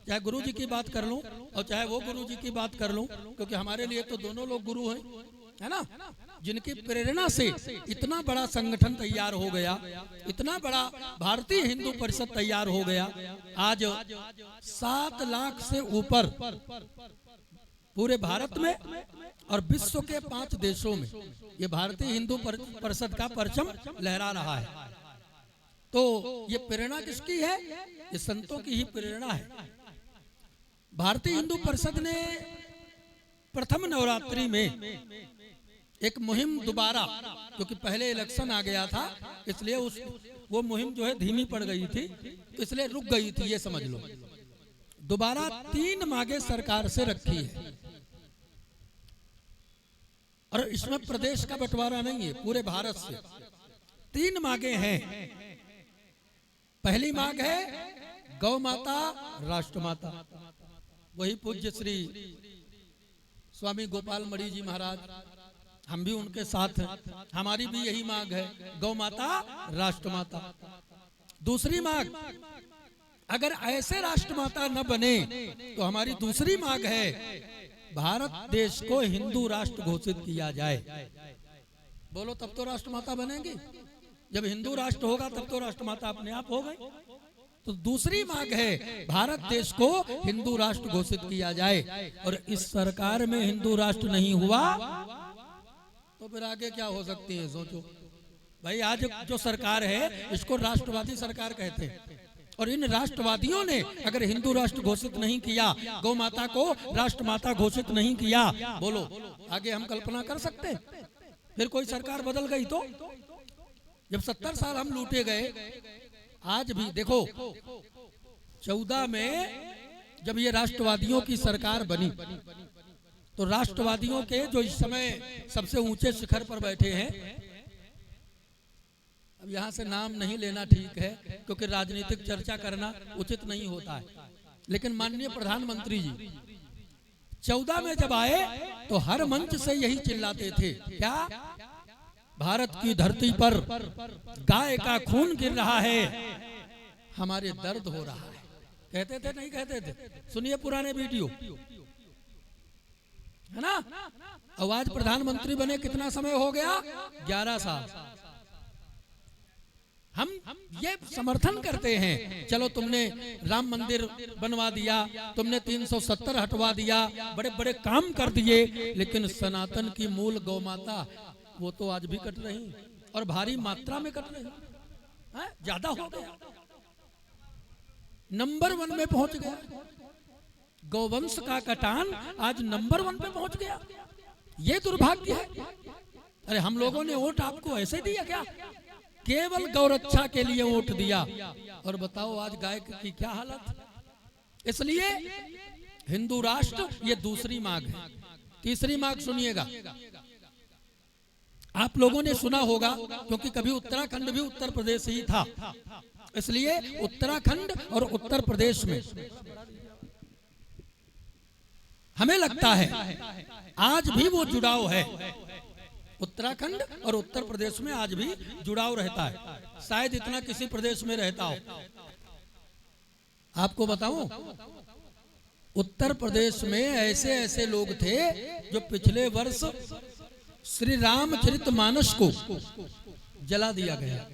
चाहे गुरु जी की बात कर लूं और चाहे वो गुरु जी की बात कर लूं, क्योंकि हमारे लिए तो दोनों लोग गुरु हैं, है ना। जिनकी प्रेरणा से इतना बड़ा संगठन तैयार हो गया, इतना बड़ा भारतीय हिंदू परिषद तैयार हो गया। आज 7 लाख से ऊपर पूरे भारत में और विश्व के 5 देशों में ये भारतीय हिंदू परिषद का परचम लहरा रहा है। तो ये प्रेरणा किसकी है? ये संतों की ही प्रेरणा है। भारतीय हिंदू परिषद ने प्रथम नवरात्रि में एक मुहिम दोबारा, क्योंकि पहले इलेक्शन आ गया था, इसलिए वो मुहिम जो है धीमी पड़ गई थी, इसलिए रुक गई थी, ये समझ लो। दोबारा 3 मांगे सरकार से रखी है, और इसमें प्रदेश का बंटवारा नहीं है, पूरे भारत से 3 मांगे हैं। पहली मांग है गौ माता राष्ट्र माता, वही पूज्य श्री स्वामी गोपाल मणि जी महाराज, हम भी उनके साथ हैं, हमारी भी यही मांग है, गौ माता राष्ट्र माता। दूसरी मांग, अगर ऐसे राष्ट्र माता न बने तो हमारी दूसरी मांग है भारत देश को हिंदू राष्ट्र घोषित किया जाए। बोलो, तब तो राष्ट्र माता बनेंगी। जब हिंदू राष्ट्र होगा तब तो राष्ट्र माता अपने आप हो गई। तो दूसरी मांग है भारत देश को हिंदू राष्ट्र घोषित किया जाए, और इस सरकार में हिंदू राष्ट्र नहीं हुआ तो फिर आगे क्या हो सकती है, सोचो भाई। आज जो सरकार है इसको राष्ट्रवादी सरकार कहते हैं, और इन राष्ट्रवादियों ने अगर हिंदू राष्ट्र घोषित नहीं किया, गौ माता को राष्ट्र माता घोषित नहीं किया, बोलो आगे हम कल्पना कर सकते हैं? फिर कोई सरकार बदल गई तो? जब 70 साल हम लूटे गए, आज भी देखो 14 में जब ये राष्ट्रवादियों की सरकार बनी, तो राष्ट्रवादियों के जो इस समय सबसे ऊंचे शिखर पर बैठे हैं, अब यहाँ से नाम नहीं लेना ठीक है क्योंकि राजनीतिक चर्चा करना उचित नहीं होता है, लेकिन माननीय प्रधानमंत्री जी 14 में जब आए तो हर मंच से यही चिल्लाते थे, क्या भारत की धरती पर गाय का खून गिर रहा है, हमारे दर्द हो रहा है। कहते थे नहीं कहते थे? सुनिए पुराने वीडियो, है ना। अब आज प्रधानमंत्री बने कितना समय हो गया? 11 साल। हम ये समर्थन करते हैं, चलो तुमने राम मंदिर बनवा दिया, तुमने 370 हटवा दिया, बड़े बड़े काम कर दिए, लेकिन सनातन की मूल गौ माता वो तो आज भी कट रही, और भारी मात्रा में कट रही, ज्यादा हो गया, नंबर 1 में पहुंच गया। गौवंश का कटान आज नंबर 1 पे पहुंच गया। ये दुर्भाग्य है। अरे हम लोगों ने वोट आपको ऐसे दिया क्या? केवल गौरक्षा के लिए वोट दिया, और बताओ आज गाय की क्या हालत। इसलिए हिंदू राष्ट्र ये दूसरी मांग है। तीसरी मांग सुनिएगा, आप लोगों ने सुना होगा क्योंकि कभी उत्तराखंड भी उत्तर प्रदेश ही था, इसलिए उत्तराखंड और उत्तर प्रदेश में हमें लगता है आज भी वो जुड़ाव है। उत्तराखंड और उत्तर प्रदेश में आज भी जुड़ाव रहता है, शायद इतना किसी प्रदेश में रहता हो। आपको बताऊं, उत्तर प्रदेश में ऐसे ऐसे लोग थे जो पिछले वर्ष श्री रामचरितमानस को जला दिया गया।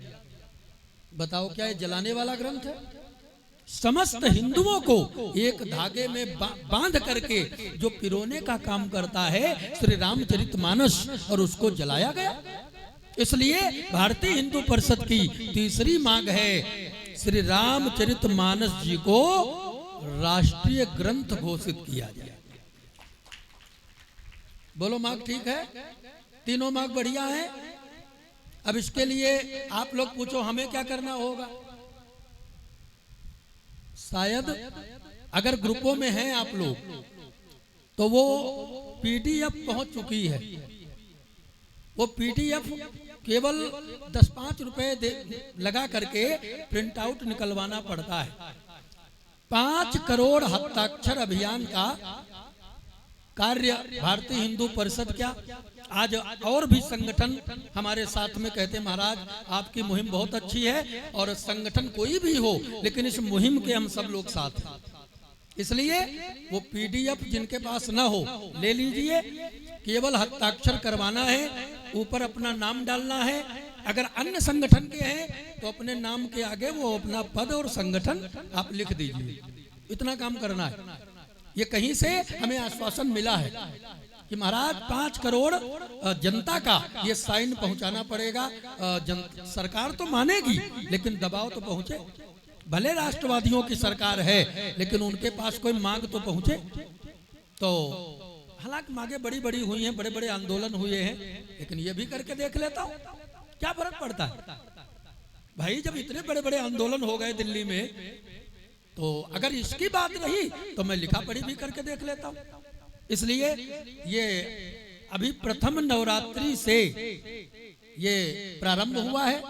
बताओ क्या ये जलाने वाला ग्रंथ है? समस्त हिंदुओं को एक धागे में बांध करके जो पिरोने का काम करता है श्री रामचरितमानस, और उसको जलाया गया। इसलिए भारतीय हिंदू परिषद की तीसरी मांग है श्री रामचरितमानस जी को राष्ट्रीय ग्रंथ घोषित किया जाए। बोलो मांग ठीक है? तीनों मांग बढ़िया है। अब इसके लिए आप लोग पूछो हमें क्या करना होगा? शायद अगर ग्रुपों में हैं आप लोग तो वो PDF पहुंच चुकी है। वो PDF केवल 10-5 रुपए लगा करके प्रिंट आउट निकलवाना पड़ता है। 5 करोड़ हस्ताक्षर अभियान का कार्य भारतीय हिंदू परिषद क्या, आज और भी संगठन हमारे साथ में कहते हैं महाराज आपकी मुहिम बहुत अच्छी है और संगठन कोई भी हो लेकिन इस मुहिम के हम सब लोग साथ हैं। इसलिए वो पीडीएफ जिनके पास ना हो ले लीजिए, केवल हस्ताक्षर करवाना है, ऊपर अपना नाम डालना है। अगर अन्य संगठन के हैं तो अपने नाम के आगे वो अपना पद और संगठन आप लिख दीजिए, इतना काम करना है। ये कहीं से हमें आश्वासन मिला है कि महाराज 5 करोड़ जनता का ये साइन पहुंचाना पड़ेगा। सरकार तो मानेगी लेकिन दबाव तो पहुंचे, भले राष्ट्रवादियों की सरकार है लेकिन उनके पास कोई मांग तो पहुंचे। तो हालांकि मांगे बड़ी बड़ी हुई हैं, बड़े बड़े आंदोलन हुए हैं, लेकिन ये भी करके देख लेता हूँ, क्या फर्क पड़ता है भाई। जब इतने बड़े बड़े आंदोलन हो गए दिल्ली में, तो अगर इसकी बात रही तो मैं लिखा पढ़ी भी करके देख लेता हूँ। इसलिए ये अभी प्रथम नवरात्रि से ये प्रारंभ हुआ है।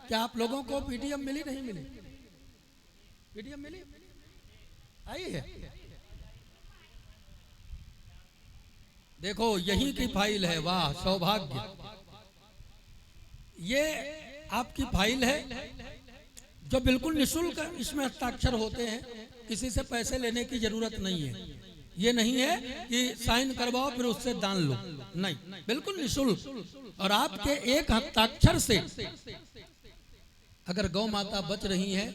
क्या आप लोगों को पीडीएफ मिली नहीं मिली? पीडीएफ मिली, आई है? देखो यही की फाइल है, वाह सौभाग्य। ये आपकी फाइल है जो बिल्कुल निःशुल्क इसमें हस्ताक्षर होते हैं, किसी से पैसे लेने की जरूरत नहीं है। ये नहीं है कि साइन करवाओ फिर उससे दान लो, नहीं, बिल्कुल निःशुल्क। और आपके एक हस्ताक्षर से अगर गौ माता बच रही है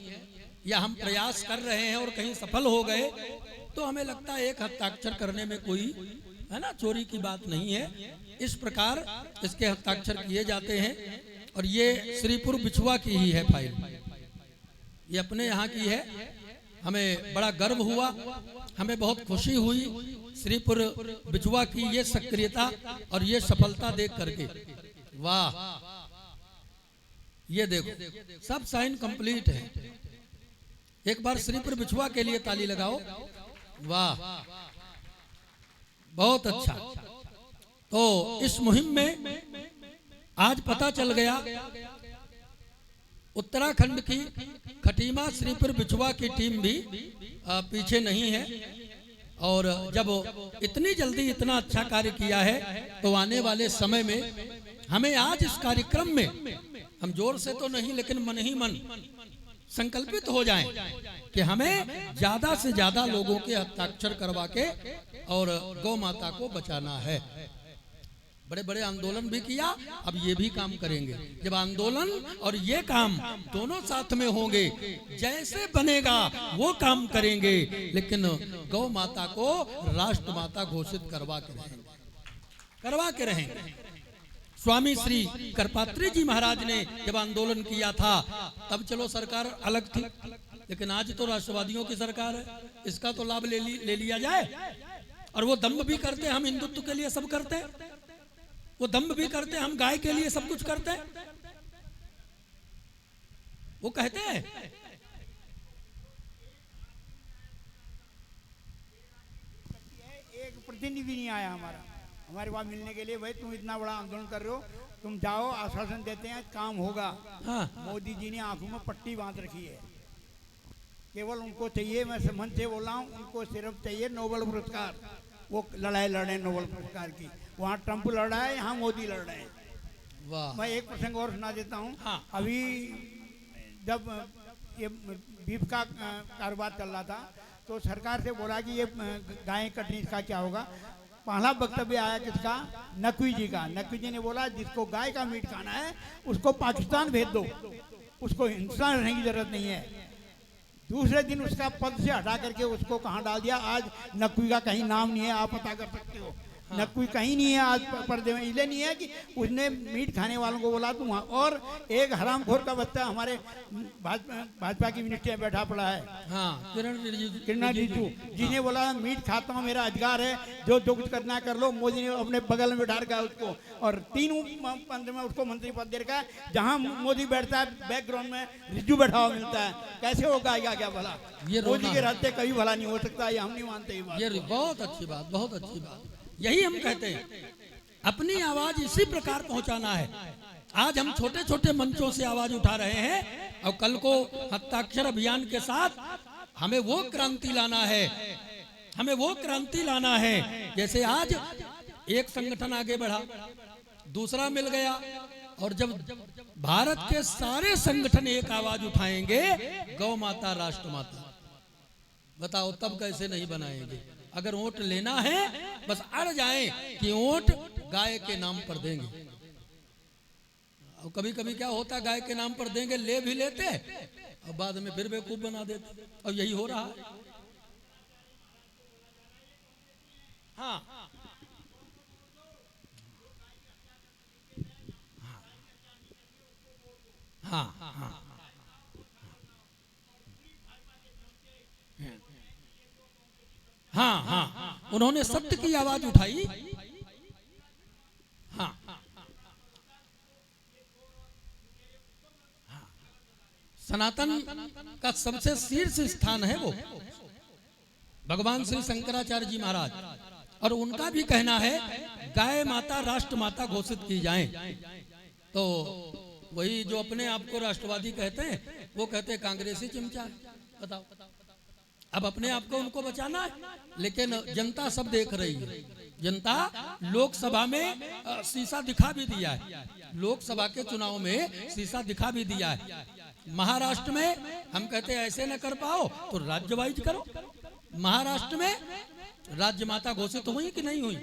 या हम प्रयास कर रहे हैं और कहीं सफल हो गए तो हमें लगता है एक हस्ताक्षर करने में कोई है ना चोरी की बात नहीं है। इस प्रकार इसके हस्ताक्षर किए जाते हैं। और ये श्रीपुर बिछुआ की ही है फाइल, ये अपने यहाँ की है। हमें बड़ा गर्व हुआ, हमें बहुत खुशी हुई श्रीपुर बिछुआ की ये सक्रियता और ये सफलता देख करके। वाह, ये देखो सब साइन कंप्लीट है। एक बार श्रीपुर बिछुआ के लिए ताली लगाओ। वाह, बहुत अच्छा। तो इस मुहिम में आज पता चल गया उत्तराखंड की खटीमा श्रीपुर बिछुआ की टीम भी पीछे नहीं है। और जब इतनी जल्दी इतना अच्छा कार्य किया है तो आने वाले समय में हमें आज इस कार्यक्रम में हम जोर से तो नहीं लेकिन मन ही मन संकल्पित हो जाएं कि हमें ज्यादा से ज्यादा लोगों के हस्ताक्षर करवा के और गौ माता को बचाना है। बड़े बड़े आंदोलन भी किया, अब ये भी काम करेंगे। जब आंदोलन और ये काम दोनों साथ में होंगे, जैसे बनेगा वो काम करेंगे, लेकिन गौ माता को राष्ट्र माता घोषित करवा के रहेंगे। स्वामी श्री करपात्री जी महाराज ने जब आंदोलन किया था तब चलो सरकार अलग थी, लेकिन आज तो राष्ट्रवादियों की सरकार है, इसका तो लाभ ले लिया जाए। और वो दम्भ भी करते, हम हिंदुत्व के लिए सब करते हैं, वो दम्भ भी करते, हम गाय के लिए सब कुछ करते हैं। वो कहते हैं एक प्रतिनिधि भी नहीं आया हमारे पास मिलने के लिए। भाई तुम इतना बड़ा आंदोलन कर रहे हो, तुम जाओ, आश्वासन देते हैं काम होगा। हाँ। मोदी जी ने आंखों में पट्टी बांध रखी है। केवल उनको चाहिए, मैं मन से बोल रहा हूँ, उनको सिर्फ चाहिए नोबेल पुरस्कार। वो लड़ाई लड़े नोबेल पुरस्कार की, वहाँ ट्रंप लड़ रहा है, यहाँ मोदी लड़ रहे हैं। वाह। मैं एक प्रसंग और सुना देता हूँ। हाँ। अभी जब ये बीफ का कारोबार चल रहा था तो सरकार से बोला कि ये गाय कटनी का क्या होगा। पहला वक्तव्य आया किसका? नकवी जी का। नकवी जी ने बोला जिसको गाय का मीट खाना है उसको पाकिस्तान भेज दो, उसको हिंदुस्तान रहने की जरूरत नहीं है। दूसरे दिन उसका पद से हटा करके उसको कहाँ डाल दिया? आज नकवी का कहीं नाम नहीं है, आप पता कर सकते हो। हाँ। नकवी कहीं नहीं है आज पर्दे में, इसलिए नहीं है कि उसने मीट खाने वालों को बोला तुम। और एक हरामखोर का बच्चा हमारे भाजपा की मिनिस्ट्री में बैठा पड़ा है। हाँ, किरण रिजिजू, जिन्हें बोला मीट खाता हूँ, मेरा अधिकार है, जो कुछ करना कर लो। मोदी ने अपने बगल में बैठा रखा उसको, और तीनों पंद्रह में उसको मंत्री पद दे रखा है। जहाँ मोदी बैठता है बैकग्राउंड में रिजिजू बैठा हुआ मिलता है। कैसे होगा क्या भला? मोदी के रहते कभी भला नहीं हो सकता, ये हम नहीं मानते। ये बहुत अच्छी बात, बहुत अच्छी बात। यही हम कहते हैं, अपनी आवाज इसी प्रकार पहुंचाना है आज हम छोटे छोटे मंचों से आवाज उठा रहे हैं और कल को हस्ताक्षर अभियान के साथ हमें वो क्रांति लाना है, हमें वो क्रांति लाना है। जैसे आज एक संगठन आगे बढ़ा, दूसरा मिल गया, और जब भारत के सारे संगठन एक आवाज उठाएंगे गौ माता राष्ट्र माता, बताओ तब कैसे नहीं बनाएंगे। अगर वोट लेना है बस अड़ जाए कि वोट गाय के नाम पर देंगे। और कभी कभी क्या होता, गाय के नाम पर देंगे, ले भी लेते और बाद में फिर बेवकूफ बना देते, और यही हो रहा है। हाँ हाँ हाँ हाँ हाँ, उन्होंने सत्य की आवाज उठाई। हाँ सनातन का सबसे शीर्ष स्थान है वो भगवान श्री शंकराचार्य जी महाराज, और उनका भी कहना है गाय माता राष्ट्र माता घोषित की जाए। तो वही जो अपने आप को राष्ट्रवादी कहते हैं वो कहते हैं कांग्रेसी चिमचा। बताओ, अब अपने आप को उनको बचाना है, लेकिन जनता सब देख रही है। जनता लोकसभा में शीशा दिखा भी दिया है, लोकसभा के चुनाव में शीशा दिखा भी दिया है। महाराष्ट्र में हम कहते हैं ऐसे न कर पाओ तो राज्य वाइज करो। महाराष्ट्र में राज्य माता घोषित हुई कि नहीं हुई?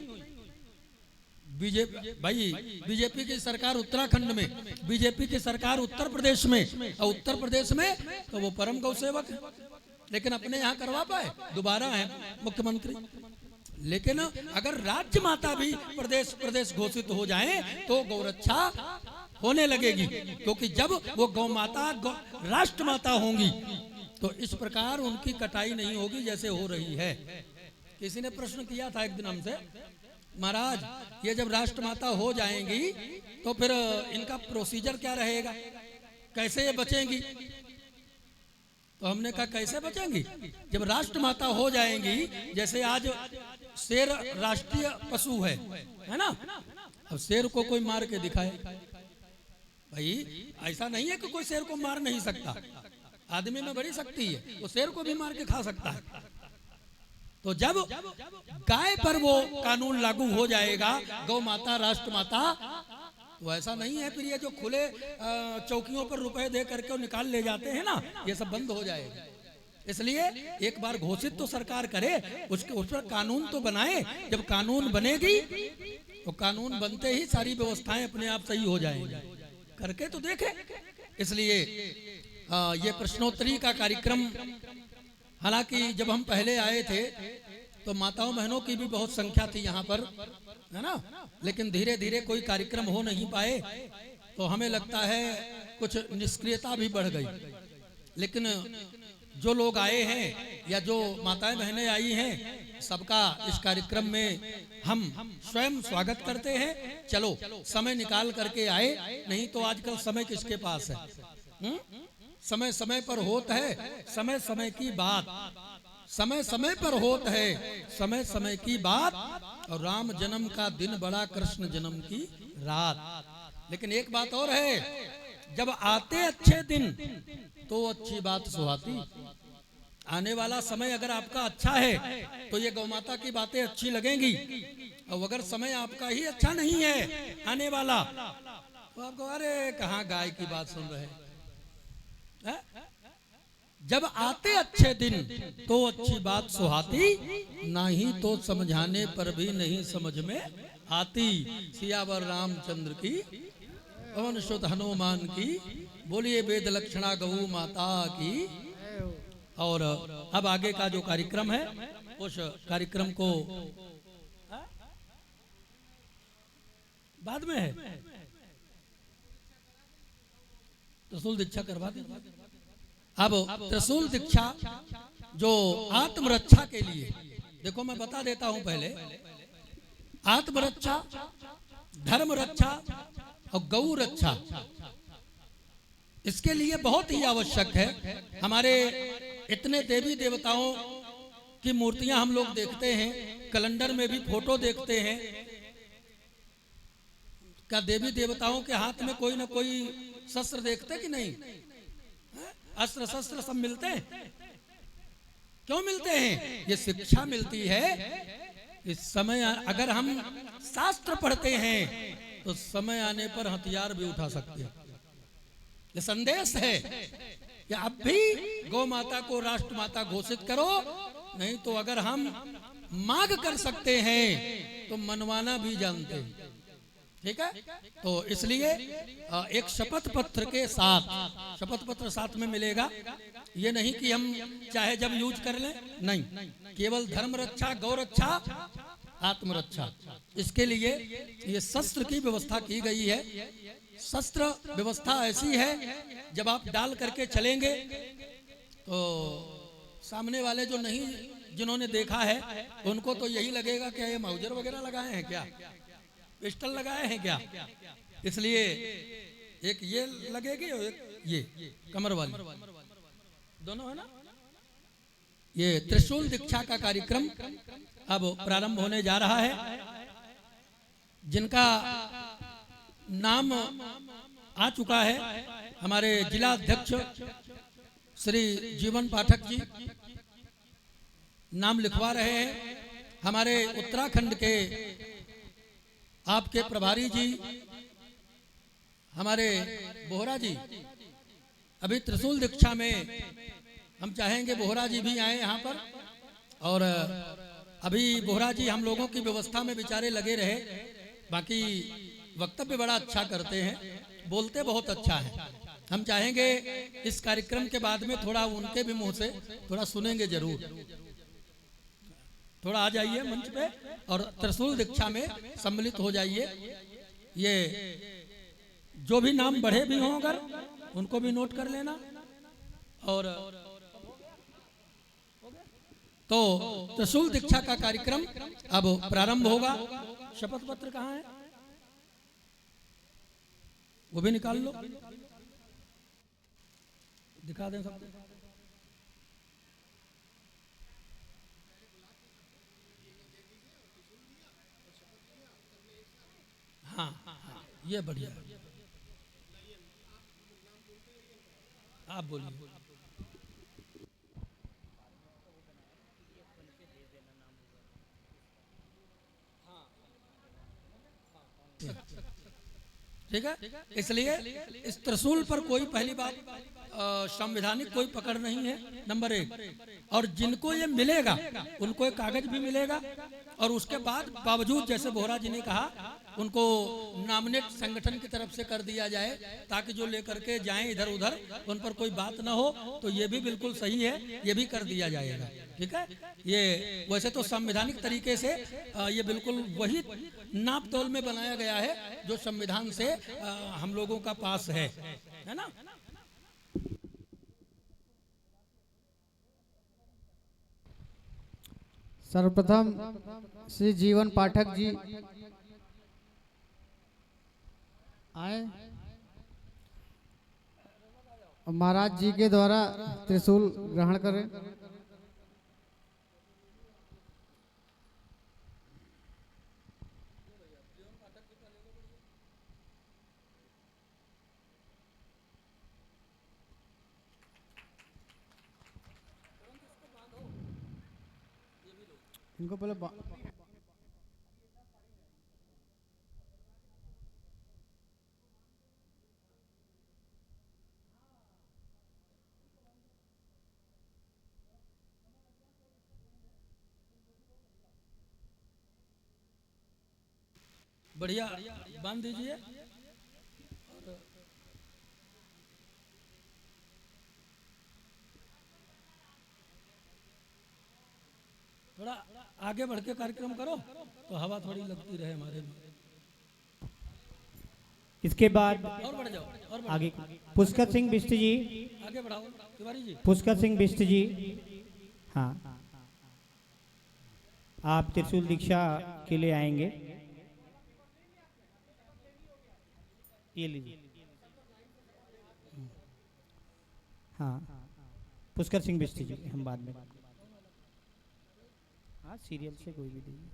बीजेपी की सरकार उत्तराखंड में, बीजेपी की सरकार उत्तर प्रदेश में, और उत्तर प्रदेश में तो वो परम गौ सेवक है, लेकिन अपने यहाँ करवा पाए, दोबारा है मुख्यमंत्री। लेकिन अगर राज्य माता भी प्रदेश घोषित हो जाए तो गौरक्षा होने लगेगी, क्योंकि जब वो गौ माता राष्ट्र माता होंगी तो इस प्रकार उनकी कटाई नहीं होगी जैसे हो रही है। किसी ने प्रश्न किया था एक दिन हमसे, महाराज ये जब राष्ट्र माता हो जाएंगी तो फिर इनका प्रोसीजर क्या रहेगा, कैसे ये बचेंगी? तो हमने कहा कैसे बचेंगी? जब राष्ट्र माता हो जाएंगी, जैसे आज शेर राष्ट्रीय पशु है ना, अब शेर को कोई मार के दिखाए, भाई ऐसा नहीं है कि कोई शेर को मार नहीं सकता, आदमी में बड़ी शक्ति है, वो शेर को भी मार के खा सकता है। तो जब गाय पर वो कानून लागू हो जाएगा, गौ माता राष्ट्र माता, तो ऐसा नहीं है फिर ये जो खुले चौकियों पर रुपए दे करके निकाल ले जाते हैं ना, ये सब बंद हो जाएगा। इसलिए एक बार घोषित तो सरकार करे, उस पर कानून तो बनाए। जब कानून बनेगी तो कानून बनते ही सारी व्यवस्थाएं अपने आप सही हो जाएंगी, करके तो देखे। इसलिए ये प्रश्नोत्तरी का कार्यक्रम, हालांकि जब हम पहले आए थे तो माताओं बहनों की भी बहुत संख्या थी यहाँ पर, है ना, लेकिन धीरे धीरे कोई कार्यक्रम हो नहीं पाए तो हमें लगता है कुछ निष्क्रियता भी बढ़ गई। लेकिन जो लोग आए हैं या जो माताएं बहनें आई हैं, सबका इस कार्यक्रम में हम स्वयं स्वागत करते हैं। चलो समय निकाल करके आए, नहीं तो आजकल समय किसके पास है? समय समय पर होत है, समय समय की बात, समय समय पर होत है, समय समय की बात। और राम जन्म का दिन बड़ा, कृष्ण जन्म की रात। लेकिन एक बात और है, जब आते अच्छे दिन तो अच्छी बात सुहाती। आने वाला समय अगर आपका अच्छा है तो ये गौ माता की बातें अच्छी लगेंगी, और अगर समय आपका ही अच्छा नहीं है आने वाला, तो आपको अरे कहाँ गाय की बात सुन रहे हैं। जब आते अच्छे दिन तो अच्छी बात सुहाती, नहीं तो समझाने पर भी नहीं समझ में आती। सियावर रामचंद्र की, पवन सुत हनुमान की, बोलिए वेद लक्षणा गौ माता की। और अब आगे का जो कार्यक्रम है, उस कार्यक्रम को बाद में है, त्रिशूल दीक्षा करवा दें। अब त्रिशूल दीक्षा जो आत्मरक्षा के लिए, देखो मैं बता देता हूं पहले, आत्मरक्षा, धर्म रक्षा और गौ रक्षा, इसके लिए बहुत ही आवश्यक है। हमारे इतने देवी देवताओं की मूर्तियां हम लोग देखते हैं, कैलेंडर में भी फोटो देखते हैं, क्या देवी देवताओं के हाथ में कोई ना कोई शस्त्र देखते कि नहीं? अस्त्र शस्त्र सब मिलते हैं। क्यों मिलते हैं? ये शिक्षा मिलती है। इस समय अगर हम शास्त्र पढ़ते हैं तो समय आने पर हथियार भी उठा सकते हैं। ये संदेश है कि अब भी गौ माता को राष्ट्र माता घोषित करो, नहीं तो अगर हम मांग कर सकते हैं तो मनवाना भी जानते हैं। ठीक है, तो इसलिए एक शपथ पत्र के साथ, शपथ पत्र साथ में मिलेगा। ये नहीं कि हम चाहे जब यूज कर लें, नहीं, केवल धर्म रक्षा, गौ रक्षा, आत्मरक्षा, इसके लिए ये शस्त्र की व्यवस्था की गई है। शस्त्र व्यवस्था ऐसी है, जब आप डाल करके चलेंगे तो सामने वाले जो नहीं, जिन्होंने देखा है, उनको तो यही लगेगा कि ये माउजर वगैरह लगाए हैं क्या, पिस्टल लगाए हैं क्या। इसलिए एक ये लगेगी और एक ये कमर वाली, दोनों है ना। ये त्रिशूल दीक्षा का कार्यक्रम अब प्रारंभ होने जा रहा है। जिनका नाम आ चुका है, हमारे जिला अध्यक्ष श्री जीवन पाठक जी नाम लिखवा रहे हैं। हमारे उत्तराखंड के आपके प्रभारी जी, हमारे बोहरा जी, अभी त्रिशूल दीक्षा में हम चाहेंगे बोहरा जी भी आए यहाँ पर। और अभी बोहरा जी हम लोगों की व्यवस्था में बेचारे लगे रहे। बाकी वक्तव्य बड़ा अच्छा करते हैं, बोलते बहुत अच्छा है। हम चाहेंगे इस कार्यक्रम के बाद में थोड़ा उनके भी मुंह से थोड़ा सुनेंगे जरूर। थोड़ा आ जाइए मंच पे और त्रिशूल दीक्षा में सम्मिलित हो जाइए। ये जो भी नाम बढ़े भी हों अगर, उनको भी नोट कर लेना। और तो त्रिशूल दीक्षा का कार्यक्रम अब प्रारंभ होगा। शपथ पत्र कहाँ है, वो भी निकाल लो, दिखा दें सब। हाँ, ये बढ़िया, आप बोलिए। ठीक है, इसलिए इस त्रिशूल पर कोई पहली बात संवैधानिक कोई पकड़ नहीं है, नंबर एक। और जिनको ये मिलेगा उनको एक कागज भी मिलेगा। और उसके बाद बावजूद, जैसे बोहरा जी ने कहा, उनको नॉमिनेट संगठन की तरफ से कर दिया जाए, ताकि जो लेकर के जाएं इधर उधर उन पर कोई बात ना हो। तो ये भी बिल्कुल सही है, ये भी कर दिया जाएगा। ठीक है, ये वैसे तो संवैधानिक तरीके से ये बिल्कुल वही नाप तोल में बनाया गया है जो संविधान से हम लोगों का पास है ना। सर्वप्रथम श्री जीवन पाठक जी आए, महाराज जी के द्वारा त्रिशूल ग्रहण करें। इनको पहले बढ़िया बांध दीजिए। थोड़ा आगे बढ़ के कार्यक्रम करो तो हवा थोड़ी लगती रहे हमारे में। इसके बाद और बढ़ जाओ, और बढ़ आगे पुष्कर सिंह बिष्ट जी, आगे बढ़ाओ तिवारी जी। पुष्कर सिंह बिष्ट जी, हाँ, आप त्रिशूल दीक्षा के लिए आएंगे। ये लीजिए। हाँ, पुष्कर सिंह बिष्ट जी, हम बाद में, हाँ, सीरियल से कोई भी दीजिए।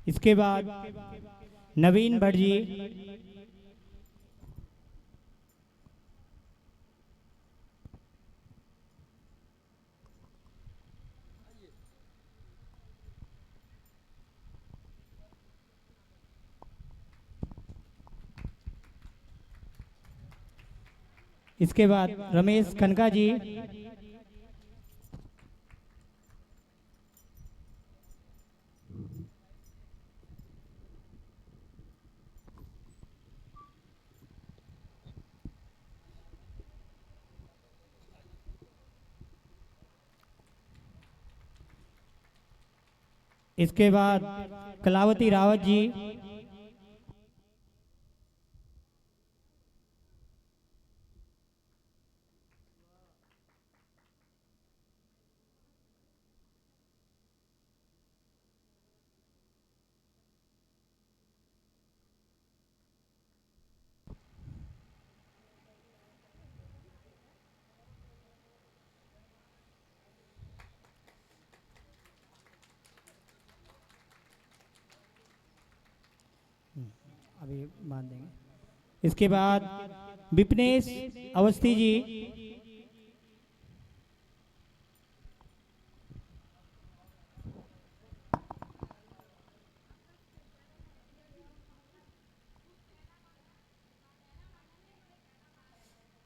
इसके बाद नवीन भट्ट जी, इसके बाद रमेश खनका जी, इसके बाद कलावती रावत जी, अभी बांध देंगे। इसके बाद विपनेश अवस्थी जी,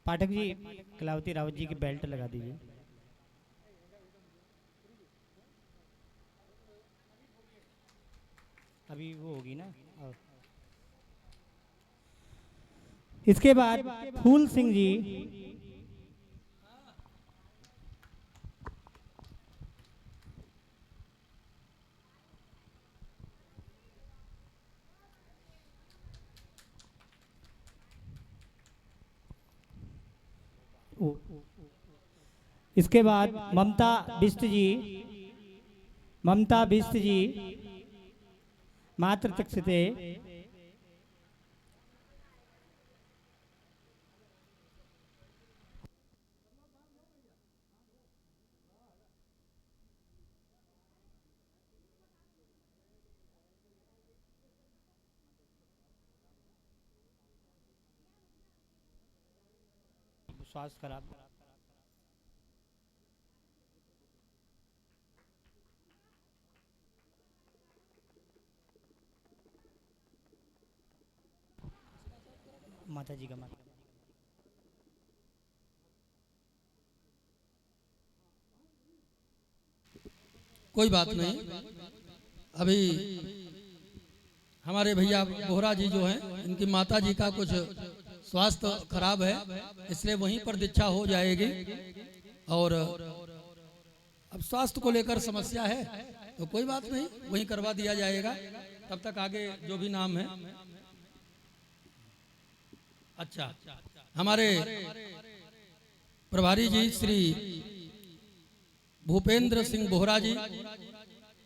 पाठक जी कलावती रावत जी की बेल्ट लगा दीजिए। अभी वो होगी ना। और इसके बाद फूल सिंह जी, इसके बाद ममता बिष्ट जी, ममता बिष्ट जी मात्र तक्षते, स्वास्थ्य खराब। माता जी का माता कोई बात नहीं। अभी हमारे भैया बोहरा जी जो हैं, इनकी माता जी का कुछ स्वास्थ्य खराब है, इसलिए वहीं पर दीक्षा हो जाएगी। और अब स्वास्थ्य को लेकर समस्या है तो कोई बात नहीं, वहीं करवा दिया जाएगा। तब तक आगे जो भी नाम है। अच्छा, हमारे प्रभारी जी श्री भूपेंद्र सिंह बोहरा जी,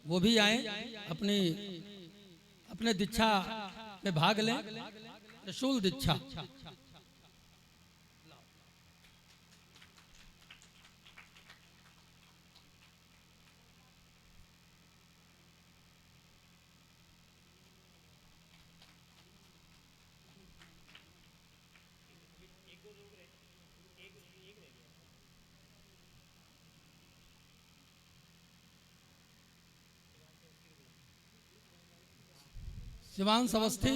वो भी आए, अपने दीक्षा में भाग लें, त्रिशूल दीक्षा। शिवांश अवस्थी,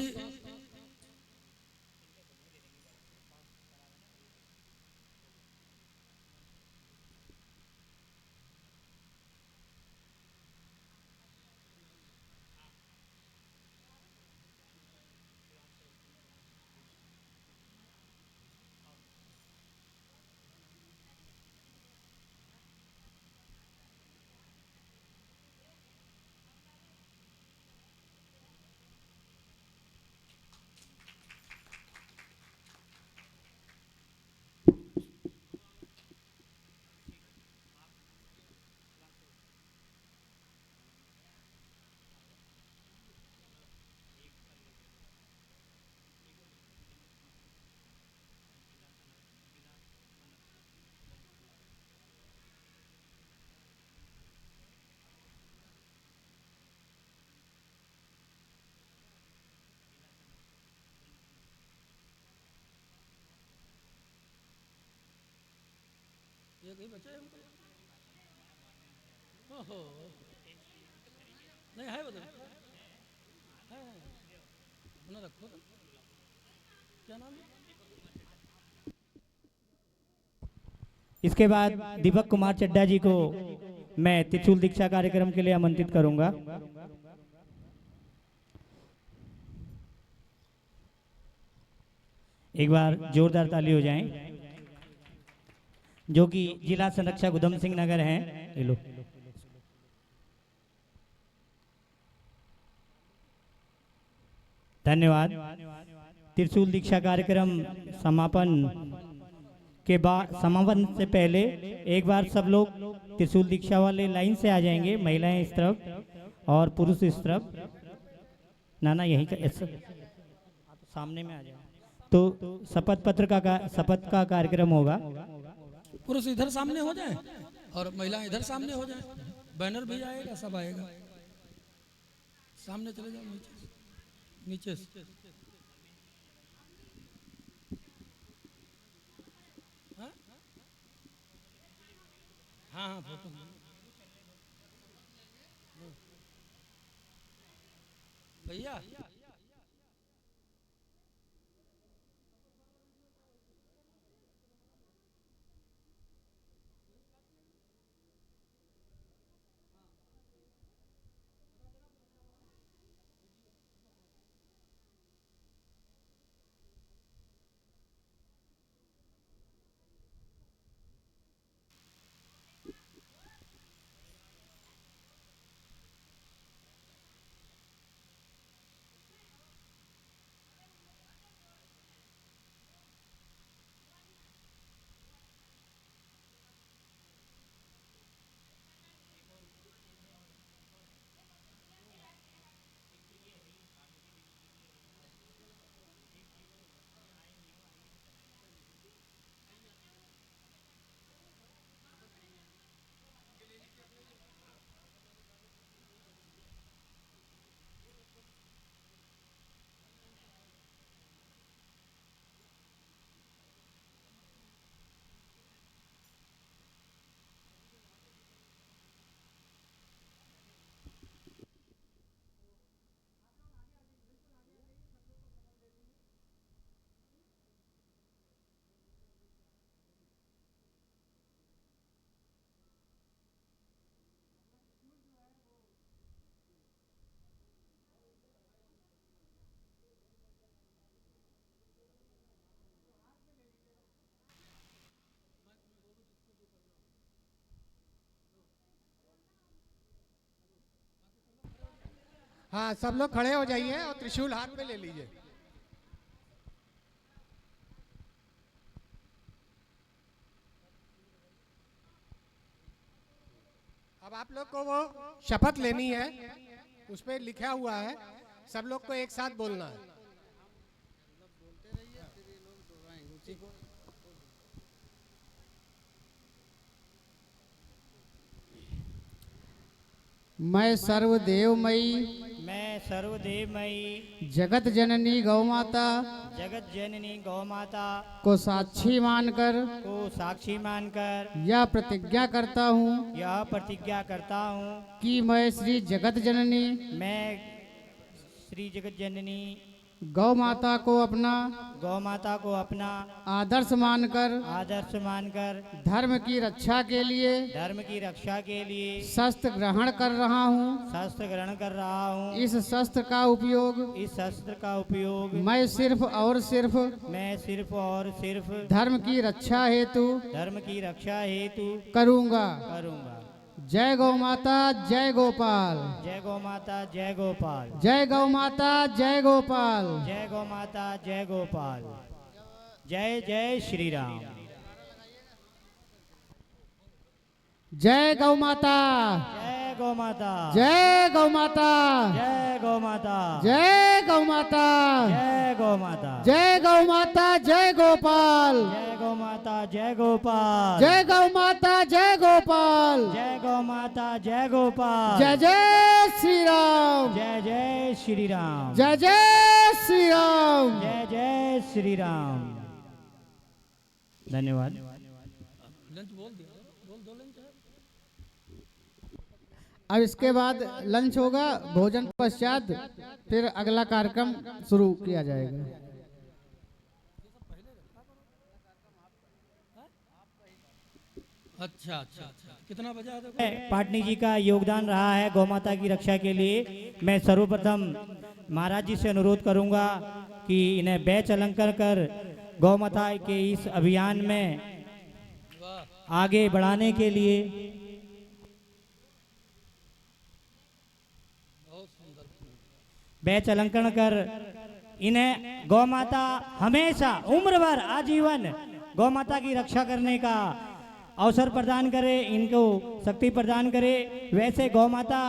एक ही बच्चा है हमको। ओहो, नहीं है उधर, है अपना रखो तो। क्या नाम है? इसके बाद दीपक कुमार चड्डा जी को मैं त्रिशूल दीक्षा कार्यक्रम के लिए आमंत्रित करूंगा। एक बार जोरदार ताली हो जाएं, जो कि जिला संरक्षक उधम सिंह नगर हैं। ले लो। धन्यवाद। त्रिशूल दीक्षा कार्यक्रम समापन के बाद, समापन से पहले एक बार सब लोग त्रिशूल दीक्षा वाले लाइन से आ जाएंगे, महिलाएं इस तरफ और पुरुष इस तरफ। ना यहीं सामने में आ जाए तो शपथ पत्र का शपथ का कार्यक्रम होगा। पुरुष इधर सामने हो जाए और महिलाएं इधर सामने हो जाए, बैनर भी आएगा, सब आएगा। सामने चले जाओ, नीचे से। हाँ हाँ, फोटो भैया। हाँ, सब लोग खड़े हो जाइए और त्रिशूल हाथ में ले लीजिए। अब आप लोग को वो शपथ लेनी है, उस पर लिखा हुआ है, सब लोग को एक साथ बोलना है। मैं सर्वदेवमयी, मैं सर्वदेवमयी जगत जननी गौ माता को साक्षी मानकर यह प्रतिज्ञा करता हूँ कि मैं श्री जगत जननी गौ माता को अपना आदर्श मानकर धर्म की रक्षा के लिए शस्त्र ग्रहण कर रहा हूँ। इस शस्त्र का उपयोग मैं सिर्फ और सिर्फ धर्म की रक्षा हेतु करूँगा। जय गौ माता, जय गोपाल। जय गौ माता, जय गोपाल। जय गौ माता, जय गोपाल। जय गौ माता, जय गोपाल। जय जय श्री राम। जय गौ माता, जय गौ माता, जय गौ माता, जय गौ माता, जय गौ माता, जय गौ माता, जय गौ माता, जय गोपाल। जय गौ माता, जय गोपाल। जय गौ माता, जय गोपाल। जय गौ माता, जय गोपाल। जय जय श्री राम। जय जय श्री राम। जय जय श्री राम। जय जय श्री राम। धन्यवाद। लंच बोल दिया। अब इसके बाद लंच होगा, भोजन पश्चात फिर अगला कार्यक्रम शुरू किया जाएगा। अच्छा अच्छा अच्छा, कितना बजा पाटनी जी का योगदान रहा है गौ माता की रक्षा के लिए। मैं सर्वप्रथम महाराज जी से अनुरोध करूंगा कि इन्हें बैच अलंकार कर गौ माता के इस अभियान में आगे बढ़ाने के लिए बैच अलंकरण कर इन्हें गौ माता हमेशा उम्र भर आजीवन गौ माता की रक्षा करने का अवसर प्रदान करे, इनको शक्ति प्रदान करे। वैसे गौ माता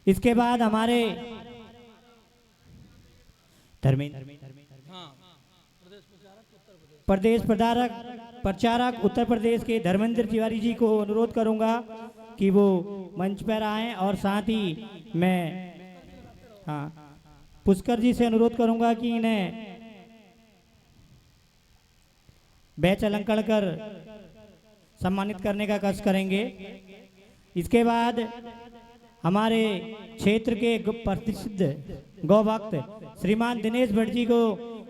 इसके बाद हमारे प्रदेश प्रचारक उत्तर प्रदेश के धर्मेंद्र तिवारी जी को अनुरोध करूंगा कि वो मंच पर आएं, और साथ ही मैं पुष्कर जी से अनुरोध करूंगा कि इन्हें बैच अलंकरण कर सम्मानित करने का कष्ट करेंगे। इसके बाद हमारे क्षेत्र के प्रसिद्ध गौ भक्त श्रीमान दिनेश भट्ट जी को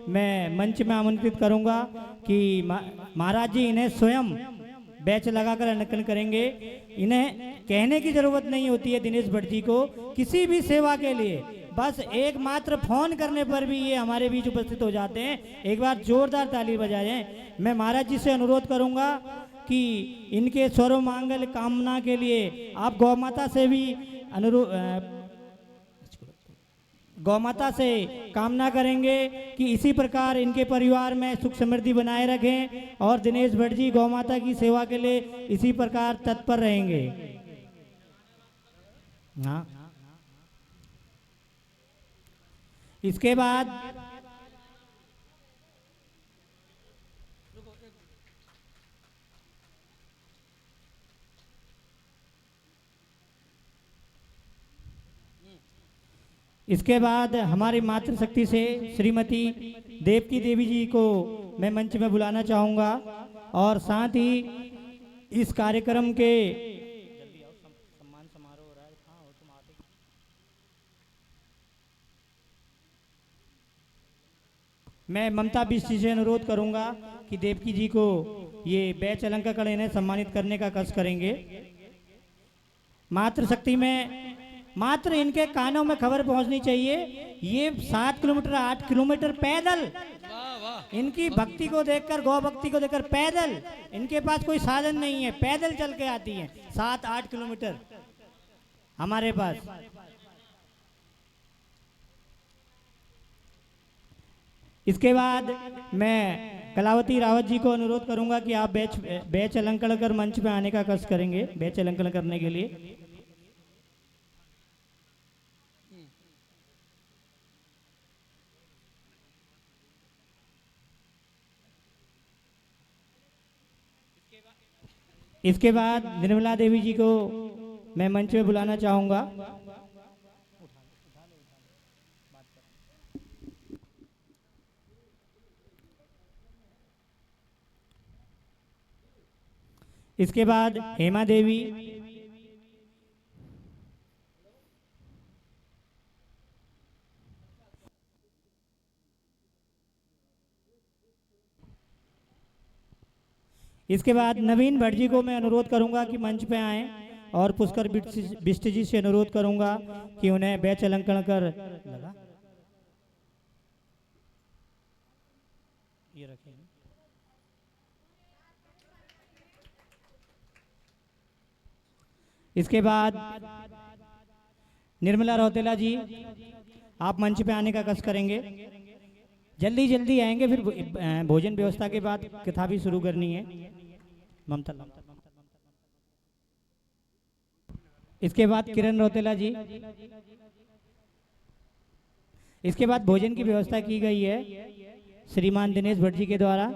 मैं मंच में आमंत्रित करूंगा कि महाराज जी इन्हें स्वयं बैच लगाकर अलंकरण करेंगे। इन्हें कहने की जरूरत नहीं होती है दिनेश भट्ट जी को, किसी भी सेवा के लिए बस एक मात्र फोन करने पर भी ये हमारे बीच उपस्थित हो जाते हैं। एक बार जोरदार ताली बजाएं। मैं महाराज जी से अनुरोध करूंगा कि इनके सर्व मांगल कामना के लिए आप गौ माता से भी गौ माता से कामना करेंगे कि इसी प्रकार इनके परिवार में सुख समृद्धि बनाए रखें, और दिनेश भट्ट जी गौ माता की सेवा के लिए इसी प्रकार तत्पर रहेंगे। हाँ, इसके बाद हमारी मातृशक्ति से श्रीमती देवकी देवी जी को मैं मंच में बुलाना चाहूँगा, और साथ ही इस कार्यक्रम के मैं ममता बिष्ट जी से अनुरोध करूँगा कि देवकी जी को ये बैच अलंकार इन्हें सम्मानित करने का कष्ट करेंगे। मातृशक्ति में मात्र इनके कानों में खबर पहुंचनी चाहिए, ये 7 किलोमीटर 8 किलोमीटर पैदल इनकी भक्ति को देखकर, गौ भक्ति को देखकर पैदल, इनके पास कोई साधन नहीं है, पैदल चल के आती हैं 7-8 किलोमीटर हमारे पास। इसके बाद मैं कलावती रावत जी को अनुरोध करूंगा कि आप बैच अलंकरण कर मंच पे आने का कष्ट करेंगे बैच अलंकरण करने के लिए। इसके बाद निर्मला देवी जी को मैं मंच में बुलाना चाहूंगा। इसके बाद हेमा देवी, इसके बाद नवीन भट्ट जी को मैं अनुरोध करूंगा कि मंच पे आएं, और पुष्कर बिष्ट जी से अनुरोध करूंगा कि उन्हें बैच अलंकरण कर ये रखें। इसके बाद निर्मला रौतेला जी, आप मंच पे आने का कष्ट करेंगे, जल्दी जल्दी आएंगे, फिर भोजन व्यवस्था के बाद कथा भी शुरू करनी है। ममता, इसके बाद किरण रौतेला जी, इसके बाद भोजन की व्यवस्था की गई है श्रीमान दिनेश भट्ट जी के द्वारा।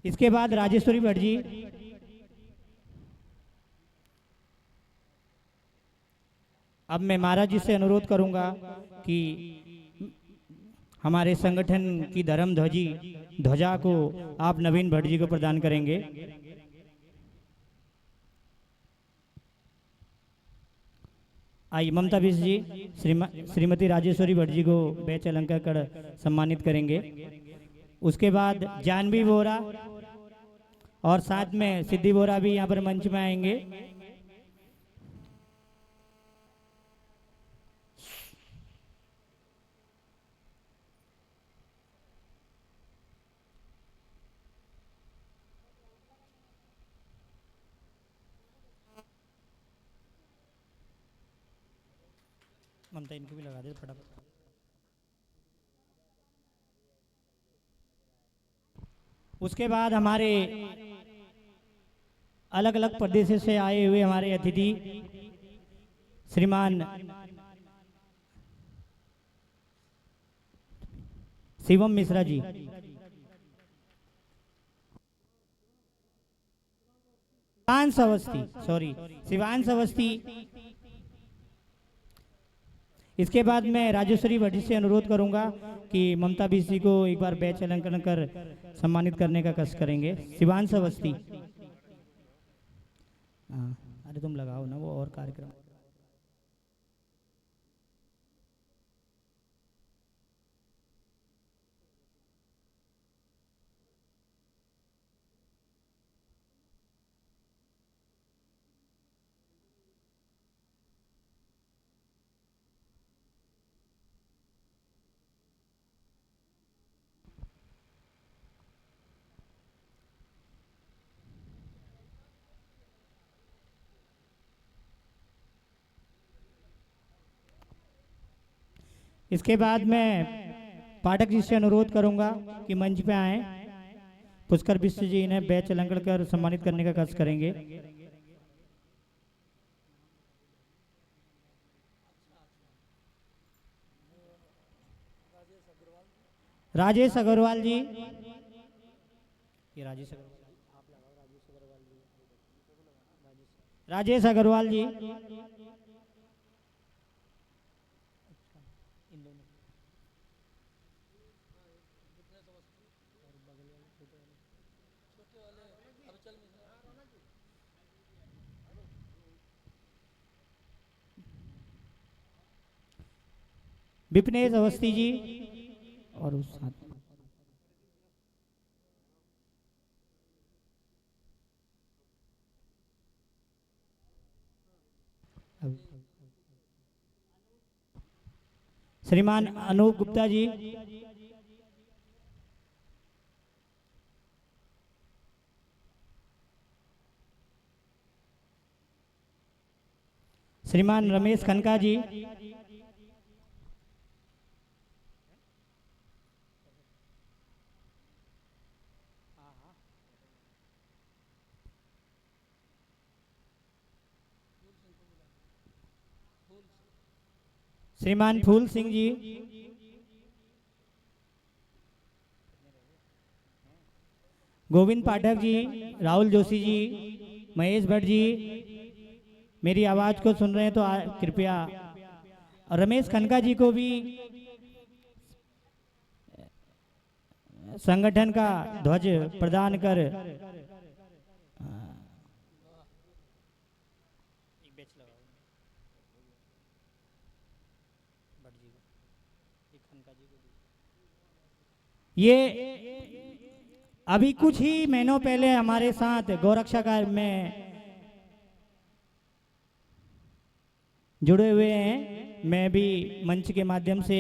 इसके बाद राजेश्वरी भट्ट जी, अब मैं महाराज जी से अनुरोध करूंगा कि हमारे संगठन की धर्म ध्वजा को आप नवीन भट्ट जी को प्रदान करेंगे। आइए ममता बिष्ट जी श्रीमती राजेश्वरी भट्ट जी को बैच अलंकार कर सम्मानित करेंगे। उसके बाद जानवी बोरा और साथ में सिद्धि बोरा भी यहाँ पर मंच में आएंगे। ममता इनको भी लगा दे फटाफट। उसके बाद हमारे अलग अलग प्रदेशों से आए हुए हमारे अतिथि श्रीमान शिवम मिश्रा जी, शिवांश अवस्थी। इसके बाद मैं राजेश्वरी भट्ट जी से अनुरोध करूंगा कि ममता बिष्ट को एक बार बैच अलंकरण कर सम्मानित करने का कष्ट करेंगे। शिवांश अवस्थी, अरे तुम लगाओ ना वो और कार्यक्रम। इसके बाद मैं पाठक जी से अनुरोध करूंगा कि मंच पे आए। पुष्कर बिष्ट जी इन्हें बैच अलंकरण कर सम्मानित करने का कष्ट करेंगे। राजेश अग्रवाल जी, ये राजेश अग्रवाल जी, विपनेश अवस्थी जी और उस साथ श्रीमान अनूप गुप्ता जी, श्रीमान रमेश खनका जी, श्रीमान फूल सिंह जी, गोविंद पाठक जी, राहुल जोशी जी, महेश भट्ट जी, मेरी आवाज को सुन रहे हैं तो कृपया, और रमेश खनका जी को भी संगठन का ध्वज प्रदान कर ये अभी कुछ ही महीनों पहले हमारे साथ गौरक्षा कार्य में जुड़े हुए हैं। मैं भी मंच के माध्यम से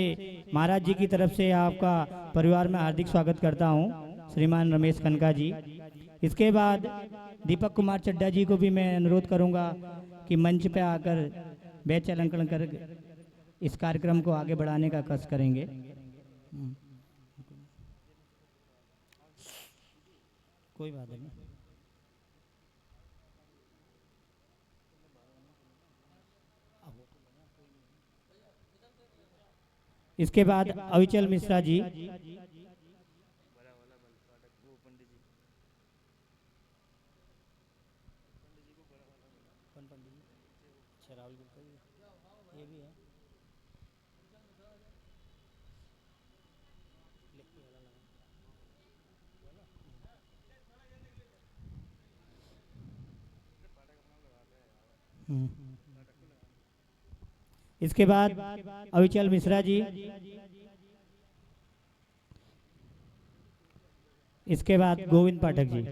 महाराज जी की तरफ से आपका परिवार में हार्दिक स्वागत करता हूं, श्रीमान रमेश खनका जी। इसके बाद दीपक कुमार चड्डा जी को भी मैं अनुरोध करूंगा कि मंच पे आकर बैच अलंकरण कर इस कार्यक्रम को आगे बढ़ाने का कष्ट करेंगे। कोई बात नहीं। इसके बाद अविचल मिश्रा जी, इसके बाद अविचल मिश्रा जी, इसके बाद गोविंद पाठक जी।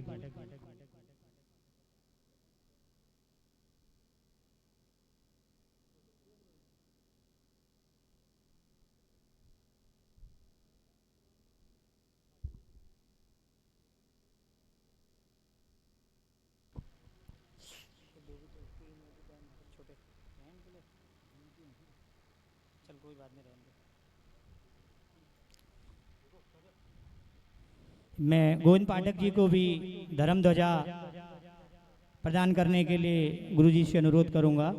मैं गोविंद पाठक जी को भी धर्म ध्वजा प्रदान करने के लिए गुरुजी से अनुरोध करूंगा।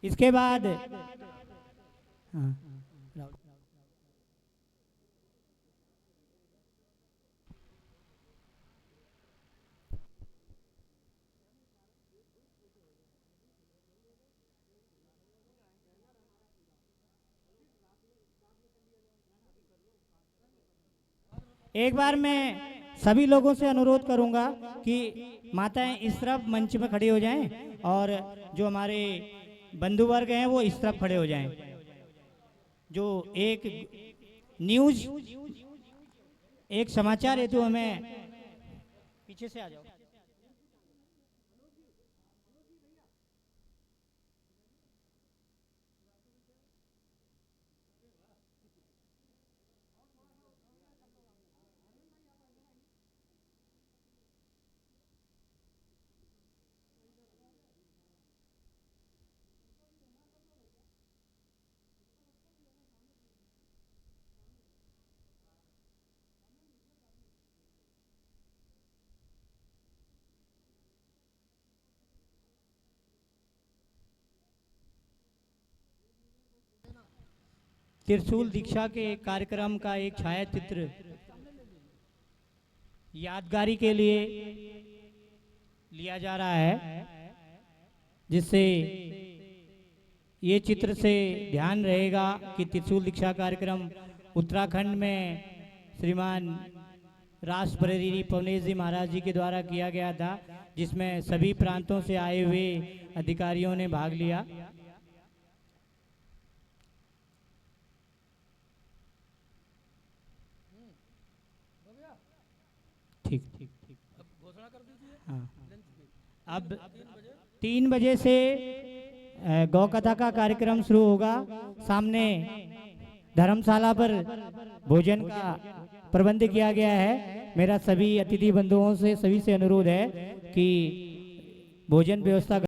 इसके बाद एक बार मैं सभी लोगों से अनुरोध करूंगा कि माताएं इस तरफ मंच में खड़ी हो जाएं और जो हमारे बंधु वर्ग हैं वो इस तरफ खड़े हो जाएं। जो एक न्यूज, एक समाचार हेतु हमें पीछे से आ जाओ। त्रिशूल दीक्षा के कार्यक्रम का एक छायाचित्र यादगारी के लिए लिया जा रहा है, जिससे ये चित्र से ध्यान रहेगा कि त्रिशूल दीक्षा कार्यक्रम उत्तराखंड में श्रीमान राष्ट्र प्रहरी पवनेश जी महाराज जी के द्वारा किया गया था, जिसमें सभी प्रांतों से आए हुए अधिकारियों ने भाग लिया। ठीक ठीक ठीक, घोषणा कर दीजिए। हाँ, अब 3 बजे से गौ कथा का कार्यक्रम शुरू होगा। सामने धर्मशाला पर भोजन का प्रबंध किया गया है। मेरा सभी अतिथि बंधुओं से, सभी से अनुरोध है कि भोजन व्यवस्था